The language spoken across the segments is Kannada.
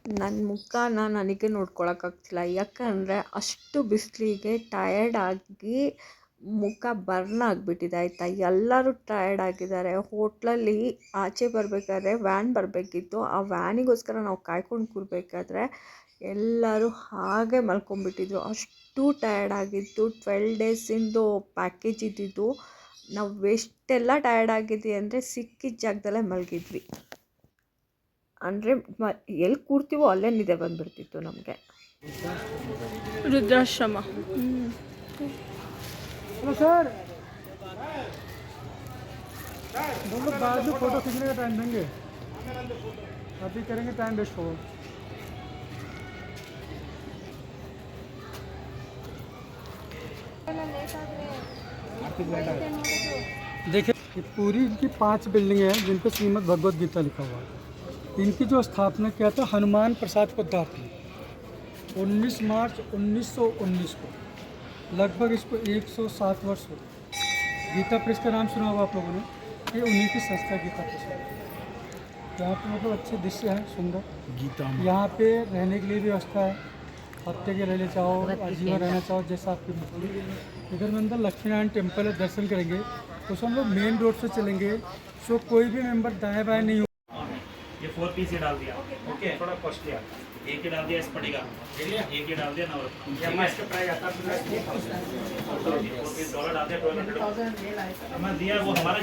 ನನ್ನ ಮುಖನ ನನಗೆ ನೋಡ್ಕೊಳಕ್ಕಾಗ್ತಿಲ್ಲ, ಯಾಕಂದರೆ ಅಷ್ಟು ಬಿಸಿಲಿಗೆ ಟಯರ್ಡ್ ಆಗಿ ಮುಖ ಬರ್ನ್ ಆಗಿಬಿಟ್ಟಿದೆ ಆಯಿತಾ. ಎಲ್ಲರೂ ಟಯರ್ಡ್ ಆಗಿದ್ದಾರೆ. ಹೋಟ್ಲಲ್ಲಿ ಆಚೆ ಬರಬೇಕಾದ್ರೆ ವ್ಯಾನ್ ಬರಬೇಕಿತ್ತು. ಆ ವ್ಯಾನಿಗೋಸ್ಕರ ನಾವು ಕಾಯ್ಕೊಂಡು ಕೂರಬೇಕಾದ್ರೆ ಎಲ್ಲರೂ ಹಾಗೆ ಮಲ್ಕೊಂಡ್ಬಿಟ್ಟಿದ್ರು. ಅಷ್ಟು ಟಯರ್ಡ್ ಆಗಿತ್ತು. 12 ಡೇಸಿಂದು ಪ್ಯಾಕೇಜ್ ಇದ್ದಿದ್ದು. ನಾವು ಎಷ್ಟೆಲ್ಲ ಟಯರ್ಡ್ ಆಗಿದ್ವಿ ಅಂದರೆ ಸಿಕ್ಕಿದ ಜಾಗದಲ್ಲೇ ಮಲಗಿದ್ವಿ. ಅಂದರೆ ಎಲ್ಲಿ ಕೂರ್ತೀವೋ ಅಲ್ಲೇ ನಿದ್ದೆ ಬಂದುಬಿಡ್ತಿತ್ತು ನಮಗೆ. ವೃದ್ಧಾಶ್ರಮ. सर दोनों बाद में फोटो खींचने का टाइम देंगे, अभी करेंगे टाइम वेस्ट होगा। देखिए ये पूरी इनकी 5 बिल्डिंग है जिन पर श्रीमद् भगवद गीता लिखा हुआ है। इनकी जो स्थापना किया था हनुमान प्रसाद पोद्दार ने 19 मार्च 1919 को। लगभग इसको 107 वर्ष हो। गीता प्रेस का नाम सुना होगा आप लोगों ने, ये उन्हीं की संस्था गीता प्रेस है। यहाँ पे मतलब अच्छे दृश्य हैं, सुंदर गीता। यहाँ पे रहने के लिए भी व्यवस्था है, हफ्ते के रहने चाहो, आजीवन रहना चाहो, जैसा आपकी मर्जी। इधर में अंदर लक्ष्मी नारायण टेम्पल है, दर्शन करेंगे। तो हम लोग मेन रोड से चलेंगे, सो कोई भी मेंबर दाएँ बाएँ नहीं। ये 4 पीस ही डाल दिया, ओके थोड़ा कॉस्टली है, एक ही डाल दिया इस पड़ेगा, एक ही डाल दिया ना। और इसका प्राइस आता है $4 पीस डॉलर डाल दिया, 1200 मैं दिया वो हमारा।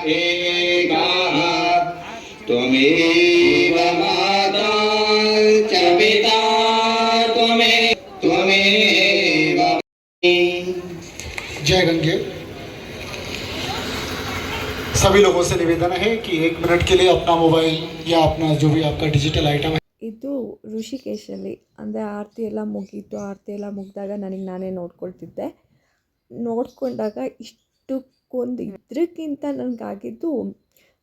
एकाः त्वमेव माता च पिता त्वमेव जय गंगे। सभी लोगों से निवेदन है कि 1 मिनट के लिए अपना मोबाइल या अपना जो भी आपका डिजिटल आइटम है। ಇದು ಋಷಿಕೇಶಲ್ಲಿ ಅಂದರೆ ಆರತಿ ಎಲ್ಲ ಮುಗೀತು. ಆರತಿ ಎಲ್ಲ ಮುಗಿದಾಗ ನನಗೆ ನಾನೇ ನೋಡ್ಕೊಳ್ತಿದ್ದೆ. ನೋಡ್ಕೊಂಡಾಗ ಇಷ್ಟಕ್ಕೊಂದು ಇದಕ್ಕಿಂತ ನನಗಾಗಿದ್ದು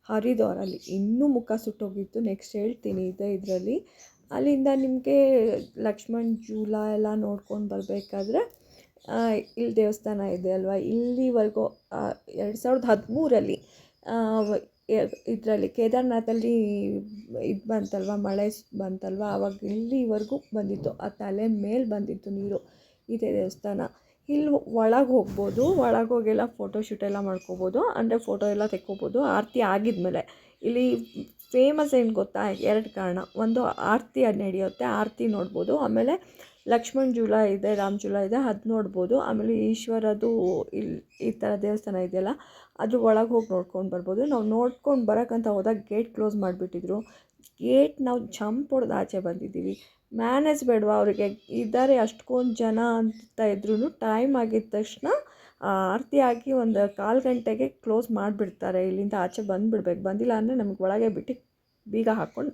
ಹರಿದ್ವಾರಲ್ಲಿ ಇನ್ನೂ ಮುಖ ಸುಟ್ಟೋಗಿತ್ತು. ನೆಕ್ಸ್ಟ್ ಹೇಳ್ತೀನಿ ಇದರಲ್ಲಿ. ಅಲ್ಲಿಂದ ನಿಮಗೆ ಲಕ್ಷ್ಮಣ್ ಜೂಲಾ ಎಲ್ಲ ನೋಡ್ಕೊಂಡು ಬರಬೇಕಾದ್ರೆ ಇಲ್ಲಿ ದೇವಸ್ಥಾನ ಇದೆ ಅಲ್ವಾ, ಇಲ್ಲಿವರೆಗೂ 2013ರಲ್ಲಿ ಇದರಲ್ಲಿ ಕೇದಾರ್ನಾಥಲ್ಲಿ ಇದು ಬಂತಲ್ವ, ಮಳೆ ಬಂತಲ್ವ, ಆವಾಗ ಇಲ್ಲಿವರೆಗೂ ಬಂದಿತ್ತು. ಆ ತಲೆ ಮೇಲೆ ಬಂದಿತ್ತು ನೀರು. ಇದೇ ದೇವಸ್ಥಾನ. ಇಲ್ಲಿ ಒಳಗೆ ಹೋಗ್ಬೋದು, ಒಳಗೆ ಹೋಗೆಲ್ಲ ಫೋಟೋ ಶೂಟ್ ಎಲ್ಲ ಮಾಡ್ಕೋಬೋದು, ಅಂದರೆ ಫೋಟೋ ಎಲ್ಲ ತೆಕ್ಕೋಬೋದು ಆರತಿ ಆಗಿದ್ಮೇಲೆ. ಇಲ್ಲಿ ಫೇಮಸ್ ಏನು ಗೊತ್ತಾ, 2 ಕಾರಣ. ಒಂದು ಆರತಿ ನಡೆಯುತ್ತೆ, ಆರತಿ ನೋಡ್ಬೋದು. ಆಮೇಲೆ ಲಕ್ಷ್ಮಣ್ ಜೂಲ ಇದೆ, ರಾಮ್ ಜೂಲ ಇದೆ, ಅದು ನೋಡ್ಬೋದು. ಆಮೇಲೆ ಈಶ್ವರದು ಇಲ್ಲಿ ಈ ಥರ ದೇವಸ್ಥಾನ ಇದೆಯಲ್ಲ, ಅದ್ರ ಒಳಗೆ ಹೋಗಿ ನೋಡ್ಕೊಂಡು ಬರ್ಬೋದು. ನಾವು ನೋಡ್ಕೊಂಡು ಬರೋಕ್ಕಂತ ಹೋದಾಗ ಗೇಟ್ ಕ್ಲೋಸ್ ಮಾಡಿಬಿಟ್ಟಿದ್ರು. ಗೇಟ್ ನಾವು ಜಂಪ್ ಹೊಡೆದು ಆಚೆ ಬಂದಿದ್ದೀವಿ. ಮ್ಯಾನೇಜ್ ಬೇಡವಾ ಅವರಿಗೆ, ಇದ್ದಾರೆ ಅಷ್ಟೊಂದು ಜನ ಅಂತ ಇದ್ರೂ ಟೈಮ್ ಆಗಿದ ತಕ್ಷಣ ಆರತಿ ಆಗಿ ಒಂದು 1/4 ಗಂಟೆಗೆ ಕ್ಲೋಸ್ ಮಾಡಿಬಿಡ್ತಾರೆ. ಇಲ್ಲಿಂದ ಆಚೆ ಬಂದುಬಿಡ್ಬೇಕು. ಬಂದಿಲ್ಲ ಅಂದರೆ ನಮಗೆ ಒಳಗೆ ಬಿಟ್ಟು ಬೀಗ ಹಾಕ್ಕೊಂಡು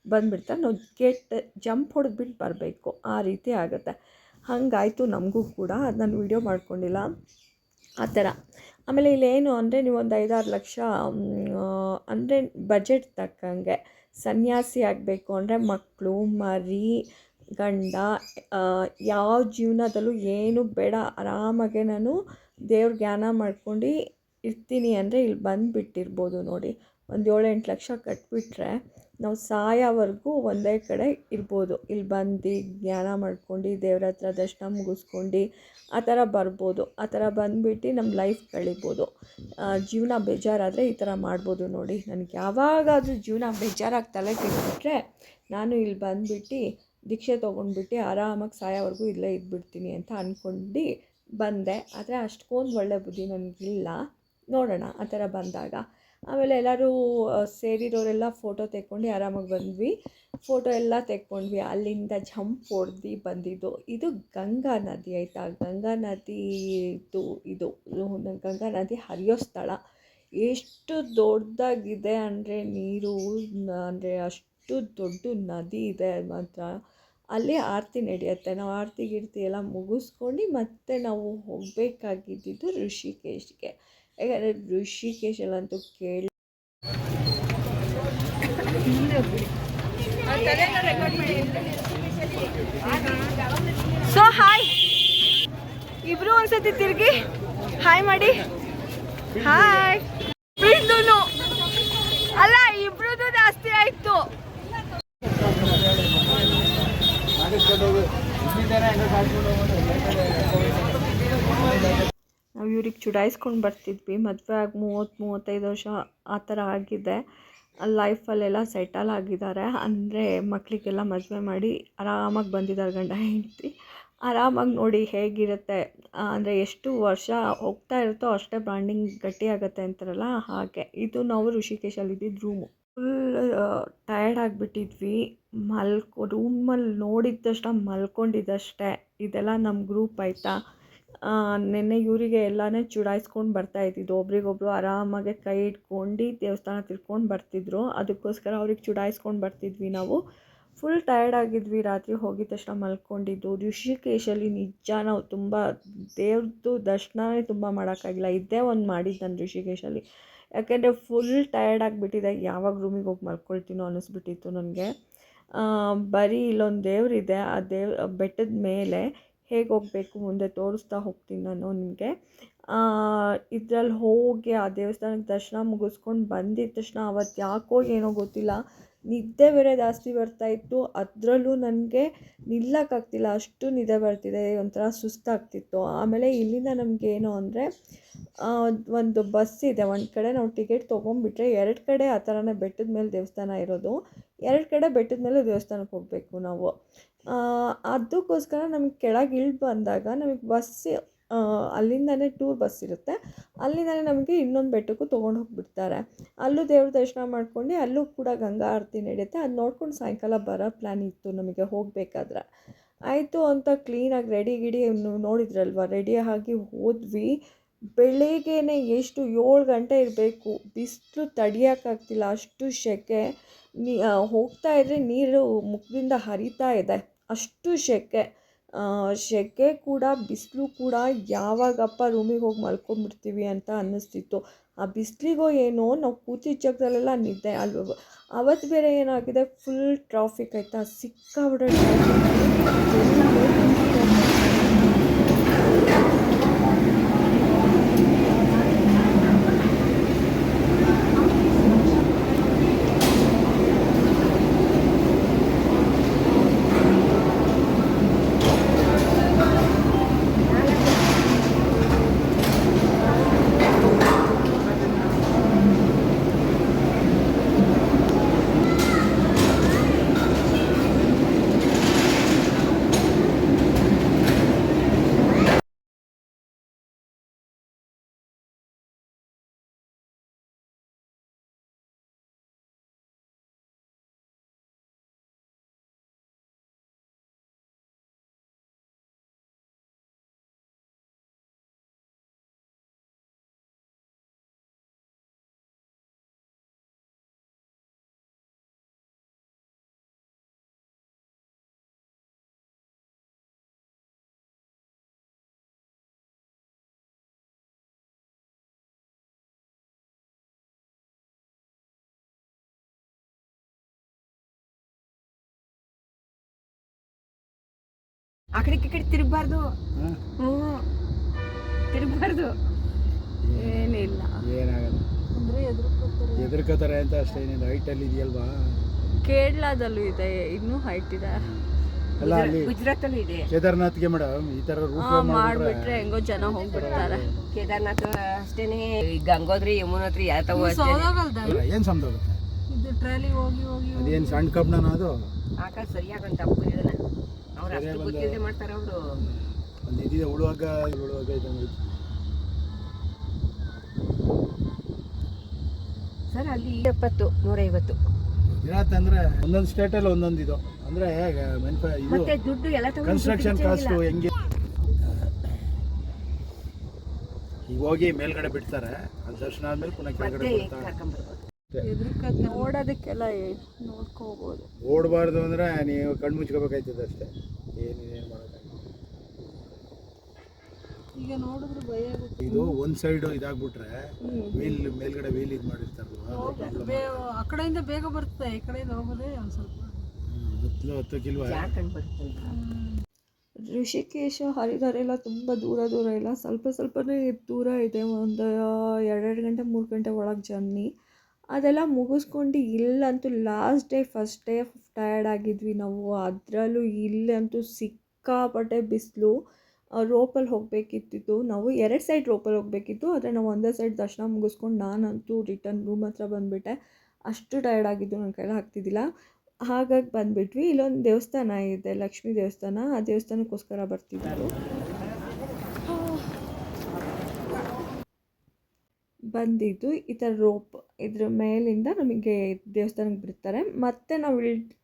ಬಂದುಬಿಡ್ತಾರೆ. ನಾವು ಗೇಟ್ ಜಂಪ್ ಹೊಡೆದ್ಬಿಟ್ಟು ಬರಬೇಕು, ಆ ರೀತಿ ಆಗುತ್ತೆ. ಹಾಗಾಯಿತು ನಮಗೂ ಕೂಡ. ಅದು ನಾನು ವೀಡಿಯೋ ಮಾಡ್ಕೊಂಡಿಲ್ಲ ಆ ಥರ. ಆಮೇಲೆ ಇಲ್ಲೇನು ಅಂದರೆ ನೀವು ಒಂದು 5-6 ಲಕ್ಷ ಅಂದರೆ ಬಜೆಟ್ ತಕ್ಕಂಗೆ ಸನ್ಯಾಸಿ ಆಗಬೇಕು ಅಂದರೆ ಮಕ್ಕಳು, ಮರಿ, ಗಂಡ ಯಾವ ಜೀವನದಲ್ಲೂ ಏನು ಬೇಡ, ಆರಾಮಾಗೆ ನಾನು ದೇವ್ರ ಜ್ಞಾನ ಮಾಡ್ಕೊಂಡು ಇರ್ತೀನಿ ಅಂದರೆ ಇಲ್ಲಿ ಬಂದುಬಿಟ್ಟಿರ್ಬೋದು ನೋಡಿ. ಒಂದು 7-8 ಲಕ್ಷ ಕಟ್ಬಿಟ್ರೆ ನಾವು ಸಾಯೋವರೆಗೂ ಒಂದೇ ಕಡೆ ಇರ್ಬೋದು. ಇಲ್ಲಿ ಬಂದು ಜ್ಞಾನ ಮಾಡ್ಕೊಂಡು ದೇವ್ರ ಹತ್ರ ದರ್ಶನ ಮುಗಿಸ್ಕೊಂಡು ಆ ಥರ ಬರ್ಬೋದು. ಆ ಥರ ಬಂದುಬಿಟ್ಟು ನಮ್ಮ ಲೈಫ್ ಕಳಿಬೋದು. ಜೀವನ ಬೇಜಾರಾದರೆ ಈ ಥರ ಮಾಡ್ಬೋದು ನೋಡಿ. ನನಗೆ ಯಾವಾಗಾದರೂ ಜೀವನ ಬೇಜಾರಾಗಿ ತಲೆ ಕೆಟ್ಟಿಬಿಟ್ರೆ ನಾನು ಇಲ್ಲಿ ಬಂದುಬಿಟ್ಟು ದೀಕ್ಷೆ ತೊಗೊಂಡ್ಬಿಟ್ಟು ಆರಾಮಾಗಿ ಸಾಯೋವರೆಗೂ ಇಲ್ಲೇ ಇದ್ಬಿಡ್ತೀನಿ ಅಂತ ಅಂದ್ಕೊಂಡು ಬಂದೆ. ಆದರೆ ಅಷ್ಟೊಂದು ಒಳ್ಳೆ ಬುದ್ಧಿ ನನಗಿಲ್ಲ. ನೋಡೋಣ ಆ ಥರ ಬಂದಾಗ. ಆಮೇಲೆ ಎಲ್ಲರೂ ಸೇರಿರೋರೆಲ್ಲ ಫೋಟೋ ತೆಕ್ಕೊಂಡು ಆರಾಮಾಗಿ ಬಂದ್ವಿ. ಫೋಟೋ ಎಲ್ಲ ತೆಕ್ಕೊಂಡ್ವಿ. ಅಲ್ಲಿಂದ ಜಂಪ್ ಹೊಡೆದು ಬಂದಿದ್ದು. ಇದು ಗಂಗಾ ನದಿ ಆಯಿತಾ. ಗಂಗಾ ನದಿದು ಇದು ಗಂಗಾ ನದಿ ಹರಿಯೋ ಸ್ಥಳ. ಎಷ್ಟು ದೊಡ್ಡದಾಗಿದೆ ಅಂದರೆ ನೀರು, ಅಂದರೆ ಅಷ್ಟು ದೊಡ್ಡ ನದಿ ಇದೆ ಮಾತ್ರ. ಅಲ್ಲಿ ಆರತಿ ನಡೆಯುತ್ತೆ. ನಾವು ಆರತಿ ಗಿರ್ತಿ ಎಲ್ಲ ಮುಗಿಸ್ಕೊಂಡು ಮತ್ತೆ ನಾವು ಹೋಗಬೇಕಾಗಿದ್ದು ಋಷಿಕೇಶ್ಗೆ. ಯಾಕಂದರೆ ಋಷಿಕೇಶಲ್ಲಂತೂ ಕೇಳಿ ಸೊ ಹಾಯ್ ಇಬ್ರು ಒಂದ್ಸತಿ ತಿರುಗಿ ಹಾಯ್ ಮಾಡಿ. ಹಾಯ್. ಅಲ್ಲ, ಇಬ್ರದ್ದು ಜಾಸ್ತಿ ಆಯ್ತು. ನಾವು ಇವ್ರಿಗೆ ಚುಡಾಯಿಸ್ಕೊಂಡು ಬರ್ತಿದ್ವಿ. ಮದುವೆ ಆಗಿ 30-35 ವರ್ಷ ಆ ಥರ ಆಗಿದೆ. ಲೈಫಲ್ಲೆಲ್ಲ ಸೆಟಲ್ ಆಗಿದ್ದಾರೆ. ಅಂದರೆ ಮಕ್ಕಳಿಗೆಲ್ಲ ಮದುವೆ ಮಾಡಿ ಆರಾಮಾಗಿ ಬಂದಿದ್ದಾರೆ ಗಂಡ ಹೆಂಡತಿ. ಆರಾಮಾಗಿ ನೋಡಿ ಹೇಗಿರುತ್ತೆ ಅಂದರೆ ಎಷ್ಟು ವರ್ಷ ಹೋಗ್ತಾ ಇರುತ್ತೋ ಅಷ್ಟೇ ಬಾಂಡಿಂಗ್ ಗಟ್ಟಿಯಾಗತ್ತೆ ಅಂತಾರಲ್ಲ ಹಾಗೆ. ಇದು ನಾವು ಋಷಿಕೇಶಲ್ಲಿ ಇದ್ದಿದ್ದು ರೂಮು. Full tired ಆಗಿಬಿಟ್ಟಿದ್ವಿ. ರೂಮಲ್ಲಿ ನೋಡಿದ ತಕ್ಷಣ ಮಲ್ಕೊಂಡಿದ್ದಷ್ಟೇ. ಇದೆಲ್ಲ ನಮ್ಮ ಗ್ರೂಪ್ ಆಯಿತಾ. ನೆನ್ನೆ ಇವರಿಗೆ ಎಲ್ಲನೇ ಚುಡಾಯಿಸ್ಕೊಂಡು ಬರ್ತಾಯಿದ್ದಿದ್ದು. ಒಬ್ರಿಗೊಬ್ರು ಆರಾಮಾಗೆ ಕೈ ಇಟ್ಕೊಂಡು ದೇವಸ್ಥಾನ ತಿರ್ಕೊಂಡು ಬರ್ತಿದ್ರು. ಅದಕ್ಕೋಸ್ಕರ ಅವ್ರಿಗೆ ಚುಡಾಯಿಸ್ಕೊಂಡು ಬರ್ತಿದ್ವಿ ನಾವು. ಫುಲ್ ಟಯರ್ಡ್ ಆಗಿದ್ವಿ. ರಾತ್ರಿ ಹೋಗಿದ ತಕ್ಷಣ ಮಲ್ಕೊಂಡಿದ್ದು. ಋಷಿಕೇಶಲ್ಲಿ ನಿಜ ನಾವು ತುಂಬ ದೇವ್ರದ್ದು ದರ್ಶನವೇ ತುಂಬ ಮಾಡೋಕ್ಕಾಗಿಲ್ಲ. ಇದೇ ಒಂದು ಮಾಡಿದ್ದು ನಾನು ಋಷಿಕೇಶಲ್ಲಿ. ಯಾಕೆಂದರೆ ಫುಲ್ ಟಯರ್ಡ್ ಆಗಿಬಿಟ್ಟಿದೆ. ಯಾವಾಗ ರೂಮಿಗೆ ಹೋಗಿ ಮಲ್ಕೊಳ್ತೀನೋ ಅನ್ನಿಸ್ಬಿಟ್ಟಿತ್ತು ನನಗೆ. ಬರೀ ಇಲ್ಲೊಂದು ದೇವರಿದೆ. ಆ ಬೆಟ್ಟದ ಮೇಲೆ ಹೇಗೆ ಹೋಗಬೇಕು ಮುಂದೆ ತೋರಿಸ್ತಾ ಹೋಗ್ತೀನಿ ನಾನು ನಿಮಗೆ. ಇದರಲ್ಲಿ ಹೋಗಿ ಆ ದೇವಸ್ಥಾನಕ್ಕೆ ದರ್ಶನ ಮುಗಿಸ್ಕೊಂಡು ಬಂದಿದ್ದ ತಕ್ಷಣ ಅವತ್ತು ಯಾಕೋ ಏನೋ ಗೊತ್ತಿಲ್ಲ ನಿದ್ದೆ ಬೇರೆ ಜಾಸ್ತಿ ಬರ್ತಾಯಿತ್ತು. ಅದರಲ್ಲೂ ನನಗೆ ನಿಲ್ಲಕ್ಕಾಗ್ತಿಲ್ಲ, ಅಷ್ಟು ನಿದ್ದೆ ಬರ್ತಿದೆ. ಒಂಥರ ಸುಸ್ತಾಗ್ತಿತ್ತು. ಆಮೇಲೆ ಇಲ್ಲಿಂದ ನಮಗೇನು ಅಂದರೆ ಒಂದು ಬಸ್ ಇದೆ. ಒಂದು ಕಡೆ ನಾವು ಟಿಕೆಟ್ ತೊಗೊಂಡ್ಬಿಟ್ರೆ 2 ಕಡೆ ಆ ಥರನೇ ಬೆಟ್ಟದ ಮೇಲೆ ದೇವಸ್ಥಾನ ಇರೋದು. 2 ಕಡೆ ಬೆಟ್ಟದ ಮೇಲೆ ದೇವಸ್ಥಾನಕ್ಕೆ ಹೋಗಬೇಕು ನಾವು. ಅದಕ್ಕೋಸ್ಕರ ನಮಗೆ ಕೆಳಗೆ ಇಳಿದು ಬಂದಾಗ ನಮಗೆ ಅಲ್ಲಿಂದನೇ ಟೂರ್ ಬಸ್ ಇರುತ್ತೆ, ಅಲ್ಲಿಂದನೇ ನಮಗೆ ಇನ್ನೊಂದು ಬೆಟ್ಟಕ್ಕೂ ತೊಗೊಂಡು ಹೋಗಿಬಿಡ್ತಾರೆ. ಅಲ್ಲೂ ದೇವ್ರ ದರ್ಶನ ಮಾಡ್ಕೊಂಡು ಅಲ್ಲೂ ಕೂಡ ಗಂಗಾ ಆರತಿ ನಡೆಯುತ್ತೆ. ಅದು ನೋಡ್ಕೊಂಡು ಸಾಯಂಕಾಲ ಬರೋ ಪ್ಲ್ಯಾನ್ ಇತ್ತು ನಮಗೆ ಹೋಗಬೇಕಾದ್ರೆ. ಆಯಿತು ಅಂತ ಕ್ಲೀನಾಗಿ ರೆಡಿ ಗಿಡಿ ನೋಡಿದ್ರಲ್ವ, ರೆಡಿ ಆಗಿ ಹೋದ್ವಿ. ಬೆಳಿಗ್ಗೆನೇ ಎಷ್ಟು 7 ಗಂಟೆ ಇರಬೇಕು, ಬಿಸಿಲು ತಡಿಯೋಕ್ಕಾಗ್ತಿಲ್ಲ, ಅಷ್ಟು ಸೆಕೆ. ಹೋಗ್ತಾ ಇದ್ದರೆ ನೀರು ಮುಖದಿಂದ ಹರಿತಾ ಇದೆ, ಅಷ್ಟು ಸೆಕೆ. ಸೆಕೆ ಕೂಡ ಬಿಸಿಲು ಕೂಡ, ಯಾವಾಗಪ್ಪ ರೂಮಿಗೆ ಹೋಗಿ ಮಲ್ಕೊಂಡ್ಬಿಡ್ತೀವಿ ಅಂತ ಅನ್ನಿಸ್ತಿತ್ತು. ಆ ಬಿಸಿಲಿಗೋ ಏನೋ ನಾವು ಕೂತಿದ್ದ ಜಾಗದಲ್ಲೆಲ್ಲ ನಿದ್ದೆ. ಅಲ್ಲಿ ಅವತ್ತು ಬೇರೆ ಏನಾಗಿದೆ, ಫುಲ್ ಟ್ರಾಫಿಕ್ ಆಯಿತಾ, ಸಿಕ್ಕಾಬಿಟ್ಟೆ ಆ ಕಡೆ ಈ ಕಡೆ ತಿರುಗಬಾರ್ದು. ಹ್ಞೂ, ತಿರುಗಬಾರ್ದು. ಏನಿಲ್ಲ, ಏನಾಗಲ್ಲ, ಅಂದರೆ ಹೆದರ್ಕೋತಾರೆ ಅಂತ ಅಷ್ಟೇ. ಏನೇನು ಹೈಟಲ್ಲಿ ಇದೆಯಲ್ವಾ, ಕೇರಳದಲ್ಲೂ ಇದೆ, ಇನ್ನೂ ಹೈಟ್ ಇದೆ. ಅಲ್ಲ ಅಲ್ಲಿ ಗುಜರಾತಲ್ಲೂ ಇದೆ. ಕೇದಾರ್ನಾಥ್ಗೆ ಮೇಡಮ್ ಈ ಥರ ರೂಟ್ ಮಾಡಿಬಿಟ್ರೆ ಹೆಂಗೋ ಜನ ಹೋಗ್ಬಿಡ್ತಾರೆ. ಕೇದಾರ್ನಾಥ್ ಅಷ್ಟೇನೆ, ಗಂಗೋತ್ರಿ ಯಮುನೋತ್ರಿ ಯಾತವು ಏನು ಸಮದೋಗುತ್ತೆ. ಅದೇನು ಸಣ್ಣ ಕಬ್ಬಣ ಅದು ಆಕ ಸರಿಯಾಗಂತ ಅಪ್ಪನ ಅವ್ರು ಅಷ್ಟು ಗೊತ್ತಿಲ್ಲದೆ ಮಾಡ್ತಾರೆ ಅವರು. ಒಂದು ಇದಿದೆ, ಉಳುವಾಗ ಇದ್ದಂಗೆ ಐತಿ. ಸರ್ ಅಲ್ಲಿ 70, 150 ಇರತ್ತಂದ್ರೆ ಒಂದೊಂದು ಸ್ಟೇಟಲ್ಲಿ ಒಂದೊಂದು ಇದು ಅಂದರೆ ಮತ್ತೆ ದುಡ್ಡು ಎಲ್ಲ ಕನ್ಸ್ಟ್ರಕ್ಷನ್ ಕಾಸ್ಟು ಹೆಂಗೆ. ಈಗ ಹೋಗಿ ಮೇಲ್ಗಡೆ ಬಿಡ್ತಾರೆ, ಅದು ದರ್ಶನ ಆದ್ಮೇಲೆ ಪುನಃ ಕೆಳಗಡೆ ಕರ್ಕೊಂಡ್ಬರ್ಬೋದು. ನೋಡೋದಕ್ಕೆಲ್ಲ ನೋಡ್ಕೋಬೋದು. ಓಡಬಾರ್ದು ಅಂದರೆ ನೀವು ಕಣ್ಣು ಮುಚ್ಕೋಬೇಕಾಯ್ತದೆ ಅಷ್ಟೇ, ಏನೇನು ಮಾಡೋಕ್ಕಾಗಲ್ಲ. ಈಗ ನೋಡಿದ್ರೆ ಭಯ ಆಗುತ್ತೆ. ಇದು ಒಂದು ಸೈಡು ಇದಾಗ್ಬಿಟ್ರೆ ವೀಲ್ ಮೇಲ್ಗಡೆ ವೀಲ್ ಇದು ಮಾಡಿರ್ತಾರಲ್ವ, ಆ ಕಡೆಯಿಂದ ಬೇಗ ಬರ್ತದೆ, ಈ ಕಡೆಯಿಂದ ಹೋಗೋದೇ ಒಂದು ಸ್ವಲ್ಪ 10 ಕಿಲೋ. ಋಷಿಕೇಶ, ಹರಿದ್ವಾರ ಎಲ್ಲ ತುಂಬ ದೂರ ಇಲ್ಲ, ಸ್ವಲ್ಪನೇ ದೂರ ಇದೆ. ಒಂದು 2 ಗಂಟೆ 3 ಗಂಟೆ ಒಳಗೆ ಜರ್ನಿ. ಅದೆಲ್ಲ ಮುಗಿಸ್ಕೊಂಡು ಇಲ್ಲಂತೂ last day, first day tired ಆಗಿದ್ವಿ ನಾವು. ಅದರಲ್ಲೂ ಇಲ್ಲಂತೂ ಸಿಕ್ಕಾಪಟ್ಟೆ ಬಿಸಿಲು. ರೋಪಲ್ಲಿ ಹೋಗಬೇಕಿತ್ತು ನಾವು, 2 ಸೈಡ್ ರೋಪಲ್ಲಿ ಹೋಗಬೇಕಿತ್ತು. ಆದರೆ ನಾವು ಒಂದೇ ಸೈಡ್ ದರ್ಶನ ಮುಗಿಸ್ಕೊಂಡು ನಾನಂತೂ ರಿಟರ್ನ್ ರೂಮ್ ಹತ್ರ ಬಂದುಬಿಟ್ಟೆ. ಅಷ್ಟು ಟಯರ್ಡ್ ಆಗಿದ್ದು, ನನ್ನ ಕೈಲಿ ಆಗ್ತಿದ್ದಿಲ್ಲ. ಹಾಗಾಗಿ ಬಂದುಬಿಟ್ವಿ. ಇಲ್ಲೊಂದು ದೇವಸ್ಥಾನ ಇದೆ, ಲಕ್ಷ್ಮೀ ದೇವಸ್ಥಾನ. ಆ ದೇವಸ್ಥಾನಕ್ಕೋಸ್ಕರ ಬರ್ತಿದ್ರು. ಬಂದಿದ್ದು ಈ ಥರ ರೋಪ್, ಇದ್ರ ಮೇಲಿಂದ ನಮಗೆ ದೇವಸ್ಥಾನಕ್ಕೆ ಬಿಡ್ತಾರೆ. ಮತ್ತು ನಾವು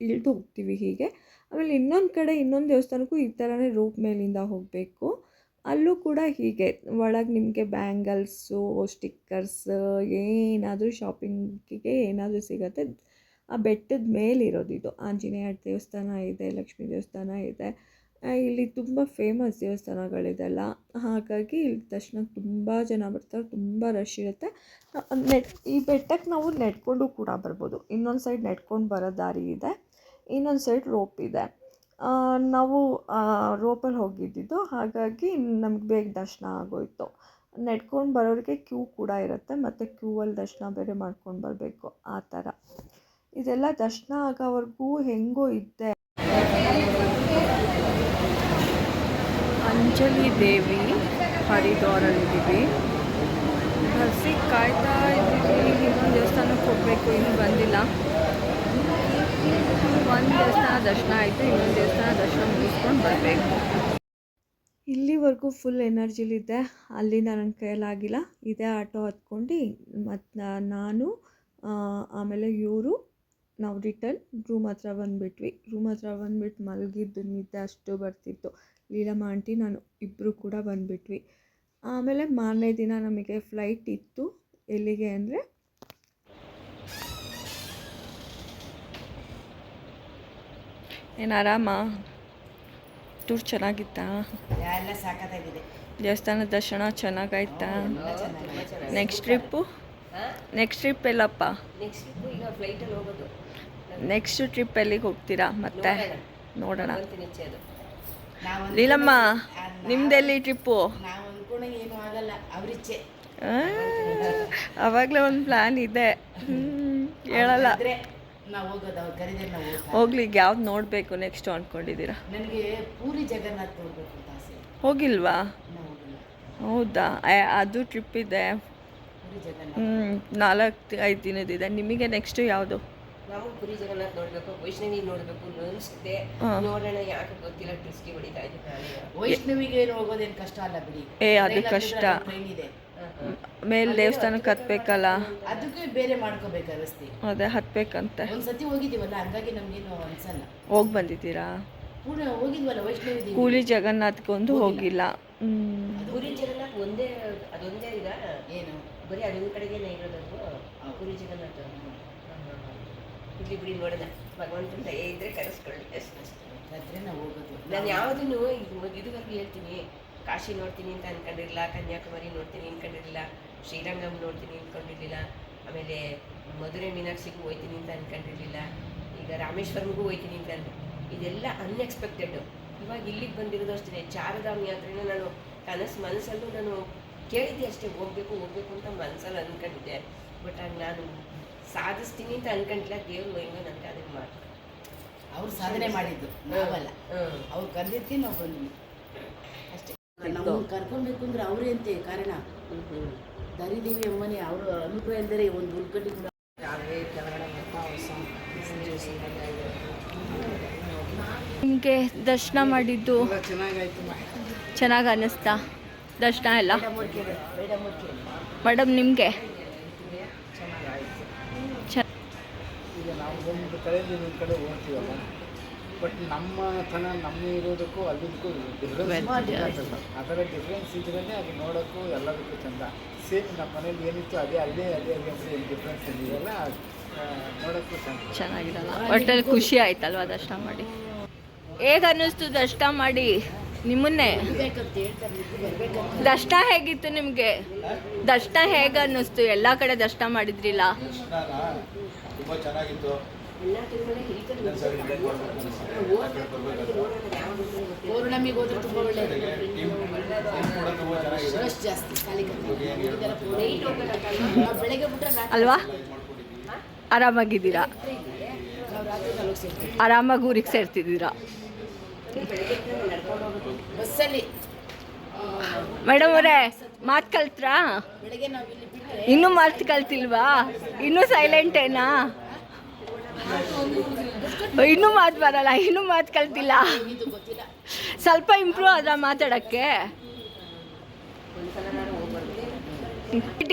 ಇಳಿದು ಹೋಗ್ತೀವಿ ಹೀಗೆ. ಆಮೇಲೆ ಇನ್ನೊಂದು ಕಡೆ ಇನ್ನೊಂದು ದೇವಸ್ಥಾನಕ್ಕೂ ಈ ಥರನೇ ರೋಪ್ ಮೇಲಿಂದ ಹೋಗಬೇಕು. ಅಲ್ಲೂ ಕೂಡ ಹೀಗೆ ಒಳಗೆ ನಿಮಗೆ ಬ್ಯಾಂಗಲ್ಸು, ಸ್ಟಿಕ್ಕರ್ಸ್, ಏನಾದರೂ ಶಾಪಿಂಗಿಗೆ ಏನಾದರೂ ಸಿಗುತ್ತೆ. ಆ ಬೆಟ್ಟದ ಮೇಲಿರೋದು ಇದು. ಆಂಜನೇಯ ದೇವಸ್ಥಾನ ಇದೆ, ಲಕ್ಷ್ಮೀ ದೇವಸ್ಥಾನ ಇದೆ. ಇಲ್ಲಿ ತುಂಬ ಫೇಮಸ್ ದೇವಸ್ಥಾನಗಳಿದೆಲ್ಲ. ಹಾಗಾಗಿ ಇಲ್ಲಿ ದರ್ಶನಕ್ಕೆ ತುಂಬ ಜನ ಬರ್ತಾರೆ, ತುಂಬ ರಶ್ ಇರುತ್ತೆ. ಈ ಬೆಟ್ಟಕ್ಕೆ ನಾವು ನೆಡ್ಕೊಂಡು ಕೂಡ ಬರ್ಬೋದು. ಇನ್ನೊಂದು ಸೈಡ್ ನೆಡ್ಕೊಂಡು ಬರೋ ದಾರಿ ಇದೆ, ಇನ್ನೊಂದು ಸೈಡ್ ರೋಪ್ ಇದೆ. ನಾವು ರೋಪಲ್ಲಿ ಹೋಗಿದ್ದಿದ್ದು, ಹಾಗಾಗಿ ನಮ್ಗೆ ಬೇಗ ದರ್ಶನ ಆಗೋಯಿತು. ನೆಡ್ಕೊಂಡು ಬರೋರಿಗೆ ಕ್ಯೂ ಕೂಡ ಇರುತ್ತೆ, ಮತ್ತು ಕ್ಯೂವಲ್ಲಿ ದರ್ಶನ ಬೇರೆ ಮಾಡ್ಕೊಂಡು ಬರಬೇಕು, ಆ ಥರ. ಇದೆಲ್ಲ ದರ್ಶನ ಆಗೋವರೆಗೂ ಹೆಂಗೋ ಇದ್ದೆ. ಅಂಜಲಿ ದೇವಿ ಹರಿದ್ವಾರಲ್ಲಿದ್ದೀವಿ. ಬಸ್ಸಿಗೆ ಕಾಯ್ತಾ ಇದ್ದೀವಿ. ಇನ್ನೊಂದು ದೇವಸ್ಥಾನಕ್ಕೆ ಹೋಗಬೇಕು, ಇನ್ನೂ ಬಂದಿಲ್ಲ. ಒಂದು ದೇವಸ್ಥಾನ ದರ್ಶನ ಆಯಿತು, ಇನ್ನೊಂದು ದೇವಸ್ಥಾನ ದರ್ಶನ ಮುಗಿಸ್ಕೊಂಡು ಬರಬೇಕು. ಇಲ್ಲಿ ಅಲ್ಲಿವರೆಗೂ ಫುಲ್ ಎನರ್ಜಿಲಿದ್ದೆ. ಅಲ್ಲಿಂದ ನನ್ನ ಕೈಯಲ್ಲಾಗಿಲ್ಲ. ಇದೇ ಆಟೋ ಹತ್ಕೊಂಡು ಮತ್ತು ನಾನು ಆಮೇಲೆ ಇವರು ನಾವು ರಿಟರ್ನ್ ರೂಮ್ ಹತ್ರ ಬಂದುಬಿಟ್ವಿ. ರೂಮ್ ಹತ್ರ ಬಂದುಬಿಟ್ಟು ಮಲಗಿದ್ದು ನಿದ್ದೆ ಅಷ್ಟು ಬರ್ತಿತ್ತು. ಲೀಲಮ್ಮ ಆಂಟಿ ನಾನು ಇಬ್ಬರು ಕೂಡ ಬಂದುಬಿಟ್ವಿ. ಆಮೇಲೆ ಮಾರನೇ ದಿನ ನಮಗೆ ಫ್ಲೈಟ್ ಇತ್ತು. ಎಲ್ಲಿಗೆ ಅಂದರೆ ಏನು ಆರಾಮ? ಟೂರ್ ಚೆನ್ನಾಗಿತ್ತಾ? ಎಲ್ಲ ಸಾಕಾಗಿದೆ. ದೇವಸ್ಥಾನದ ದರ್ಶನ ಚೆನ್ನಾಗಾಯ್ತಾ? ನೆಕ್ಸ್ಟ್ ಟ್ರಿಪ್ಪು ಎಲ್ಲಪ್ಪ? ನೆಕ್ಸ್ಟ್ ಈಗ ಫ್ಲೈಟಲ್ಲಿ ಹೋಗೋದು. ನೆಕ್ಸ್ಟ್ ಟ್ರಿಪ್ ಎಲ್ಲಿಗೆ ಹೋಗ್ತೀರಾ ಮತ್ತೆ? ನೋಡೋಣ. ನಿಶ್ಚಯದು ಲೀಲಮ್ಮ ನಿಮ್ದೆಲ್ಲಿ ಟ್ರಿಪ್ಪು? ನಾವು ಅಂದ್ಕೊಂಡಂಗೆ ಏನೂ ಆಗಲ್ಲ, ಅವರಿಚ್ಛೆ. ಅವಾಗಲೇ ಒಂದು ಪ್ಲ್ಯಾನ್ ಇದೆ, ಹೇಳಲ್ಲ. ನಾವು ಹೋಗೋದು ಅವ್ರು ಕರೀದ್ರೆ ನಾವು ಹೋಗ್ಲಿ. ಈಗ ಯಾವ್ದು ನೋಡಬೇಕು ನೆಕ್ಸ್ಟು ಅಂದ್ಕೊಂಡಿದ್ದೀರಾ? ನನಗೆ ಪೂರಿ ಜಗನ್ನಾಥ್ ನೋಡಬೇಕು ಅಂತ ಆಸೆ. ಹೋಗಿಲ್ವಾ? ನಾವು ಹೋಗಿಲ್ಲ. ಹೌದಾ? ಅದು ಟ್ರಿಪ್ ಇದೆ. ಪೂರಿ ಜಗನ್ನಾಥ್ 4-5 ದಿನದಿದೆ. ನಿಮಗೆ ನೆಕ್ಸ್ಟು ಯಾವುದು? ನಾವು ಪುರಿ ಜಗನ್ನಾಥ್ ನೋಡಬೇಕು, ವೈಷ್ಣವಿ ನೋಡಬೇಕು ಅನಿಸುತ್ತೆ. ನೋಡೋಣ, ಯಾಕೆ ಗೊತ್ತಿಲ್ಲ, ಟ್ರಿಸ್ಕಿ ಹೊಡಿತಾ ಇದ್ದೀನಿ. ವೈಷ್ಣವಿಗೆ ಏನು ಹೋಗೋದೇನು ಕಷ್ಟ ಅಲ್ಲ ಬಿಡಿ. ಅದು ಕಷ್ಟ. ಟ್ರೈನ್ ಇದೆ, ಮೇಲೆ ದೇವಸ್ಥಾನಕ್ಕೆ ಹತ್ಬೇಕಲ್ಲ, ಅದಕ್ಕೆ ಬೇರೆ ಮಾಡ್ಕೋಬೇಕು ವ್ಯವಸ್ಥೆ. ಅದೇ ಹತ್ಬೇಕಂತೆ. ಒಂದ್ಸತಿ ಹೋಗಿದ್ದೀವಲ್ಲ, ಹಂಗಾಗಿ ನಮ್ಗೇನು ಅನ್ಸಲ್ಲ. ಹೋಗಿ ಬಂದಿದ್ದೀರಾ? ಪೂರ್ಣ ಹೋಗಿದ್ವಲ್ಲ ವೈಷ್ಣವಿ. ಕೂಲಿ ಜಗನ್ನಾಥ್ಗೊಂದು ಹೋಗಿಲ್ಲ. ಪುರಿ ಜಗನ್ನಾಥ್ ಒಂದೇ, ಅದೊಂದೇ ಈಗ ಏನು ಬರೀ ಅದೊಂದು ಕಡೆಗೇನೆ ಇರೋದು ಪುರಿ ಜಗನ್ನಾಥ್. ಇಲ್ಲಿ ಬಿಡಿ, ನೋಡೋಣ, ಭಗವಂತನ ದಯೆ ಇದ್ರೆ ಕರೆಸ್ಕೊಳ್ಳಿ ಅಷ್ಟೇ. ನಾವು ಹೋಗೋದು. ನಾನು ಯಾವುದನ್ನು ಇದುವರೆಗೂ ಹೇಳ್ತೀನಿ, ಕಾಶಿ ನೋಡ್ತೀನಿ ಅಂತ ಅಂದ್ಕೊಂಡಿರಲಿಲ್ಲ, ಕನ್ಯಾಕುಮಾರಿ ನೋಡ್ತೀನಿ ಅಂದ್ಕೊಂಡಿರಲಿಲ್ಲ, ಶ್ರೀರಂಗಂ ನೋಡ್ತೀನಿ ಅಂದ್ಕೊಂಡಿರಲಿಲ್ಲ, ಆಮೇಲೆ ಮಧುರೆ ಮೀನಾಕ್ಷಿಗೂ ಹೋಗ್ತೀನಿ ಅಂತ ಅಂದ್ಕೊಂಡಿರಲಿಲ್ಲ, ಈಗ ರಾಮೇಶ್ವರಂಗೂ ಹೋಗ್ತೀನಿ ಅಂತ ಇದೆಲ್ಲ ಅನ್ಎಕ್ಸ್ಪೆಕ್ಟೆಡ್. ಇವಾಗ ಇಲ್ಲಿಗೆ ಬಂದಿರೋದು ಅಷ್ಟೇ. ಚಾರಧಾಮ ಯಾತ್ರೆನ ನಾನು ಮನಸ್ಸಲ್ಲೂ ನಾನು ಕೇಳಿದ್ದೆ ಅಷ್ಟೇ, ಹೋಗಬೇಕು ಅಂತ ಮನಸ್ಸಲ್ಲಿ ಅಂದ್ಕೊಂಡಿದ್ದೆ. ಬಟ್ ಆಗ ನಾನು ಸಾಧಿಸ್ತೀನಿ ಅಂತ ಅಂದ್ಕೊಂಡಿಲ್ಲ. ದೇವರು ಹೆಂಗೋ ನನಗೆ ಅದನ್ನು ಮಾಡಿ ಅವ್ರು ಸಾಧನೆ ಮಾಡಿದ್ದು, ನಾವಲ್ಲ. ಅವ್ರು ಕರೆದಿರ್ತೀನಿ, ನಾವು ಬಂದ್ವಿ ಅಷ್ಟೇ. ನಾವು ಕರ್ಕೊಬೇಕು ಅಂದ್ರೆ ಅವರೇ ಅಂತೆ ಕಾರಣ. ದಾರಿದೇವಿ ಅಮ್ಮನೇ ಅವರ ಅನುಗ್ರಹ ಎಂದರೆ ಒಂದು ಉಳ್ಕಟ್ಟಿ ಕೂಡ. ನಿಮಗೆ ದರ್ಶನ ಮಾಡಿದ್ದು ಚೆನ್ನಾಗಿ ಅನ್ನಿಸ್ತಾ? ದರ್ಶನ ಎಲ್ಲ ಮೇಡಮ್ ನಿಮಗೆ? ಈಗ ನಾವು ಒಂದು ಕಡೆಯಿಂದ ಇನ್ನೊಂದು ಕಡೆ ಹೋಗ್ತೀವಲ್ಲ, ಬಟ್ ನಮ್ಮ ಇರೋದಕ್ಕೂ ಅಲ್ಲಿದ್ದಕ್ಕೂ ಡಿಫ್ರೆನ್ಸ್. ಆ ಥರ ಡಿಫ್ರೆನ್ಸ್ ಇದ್ರೇ ಅದು ನೋಡೋಕ್ಕೂ ಎಲ್ಲದಕ್ಕೂ ಚೆಂದ. ಸೇಮ್ ನಮ್ಮ ಮನೇಲಿ ಏನಿತ್ತು ಅದೇ ಅಲ್ಲೇ ಅಂದರೆ ಏನು ಡಿಫ್ರೆನ್ಸ್ ಏನಿರಲ್ಲ, ನೋಡೋಕ್ಕೂ ಚೆನ್ನಾಗಿರಲ್ಲ. ಒಟ್ಟಲ್ಲಿ ಖುಷಿ ಆಯ್ತಲ್ವಾ ದರ್ಶನ ಮಾಡಿ? ಹೇಗೆ ಅನ್ನಿಸ್ತು ದರ್ಶನ ಮಾಡಿ ನಿಮ್ಮನ್ನೇ? ದರ್ಶನ ಹೇಗಿತ್ತು ನಿಮಗೆ? ದರ್ಶನ ಹೇಗೆ ಅನ್ನಿಸ್ತು? ಎಲ್ಲ ಕಡೆ ದರ್ಶನ ಮಾಡಿದ್ರಿಲ್ಲ? ತುಂಬ ಚೆನ್ನಾಗಿತ್ತು. ಪೌರ್ಣಮಿಗೆ ಹೋದ್ರೆ ತುಂಬ ಒಳ್ಳೆಯದು. ರಶ್ ಜಾಸ್ತಿ, ಬೆಳಗ್ಗೆ ಬಿಟ್ಟರೆ ಅಲ್ವಾ? ಆರಾಮಾಗಿದ್ದೀರಾ? ಆರಾಮಾಗಿ ಊರಿಗೆ ಸೇರ್ತಿದ್ದೀರಾ? ಬಸ್ಸಲ್ಲಿ ಮೇಡಮ್ ಅವರೇ ಮಾತು ಕಲ್ತ್ರಾ? ಬೆಳಗ್ಗೆ ನಾವು ಇಲ್ಲಿ ಬಿಟ್ಟರೆ ಇನ್ನೂ ಮಾತು ಕಲ್ತಿಲ್ವಾ? ಇನ್ನೂ ಸೈಲೆಂಟೇನಾ? ಇನ್ನೂ ಮಾತು ಬರಲ್ಲ? ಇನ್ನೂ ಮಾತು ಕಲ್ತಿಲ್ಲ? ಇದು ಗೊತ್ತಿಲ್ಲ. ಸ್ವಲ್ಪ ಇಂಪ್ರೂವ್ ಆದ್ರ ಮಾತಾಡೋಕ್ಕೆ?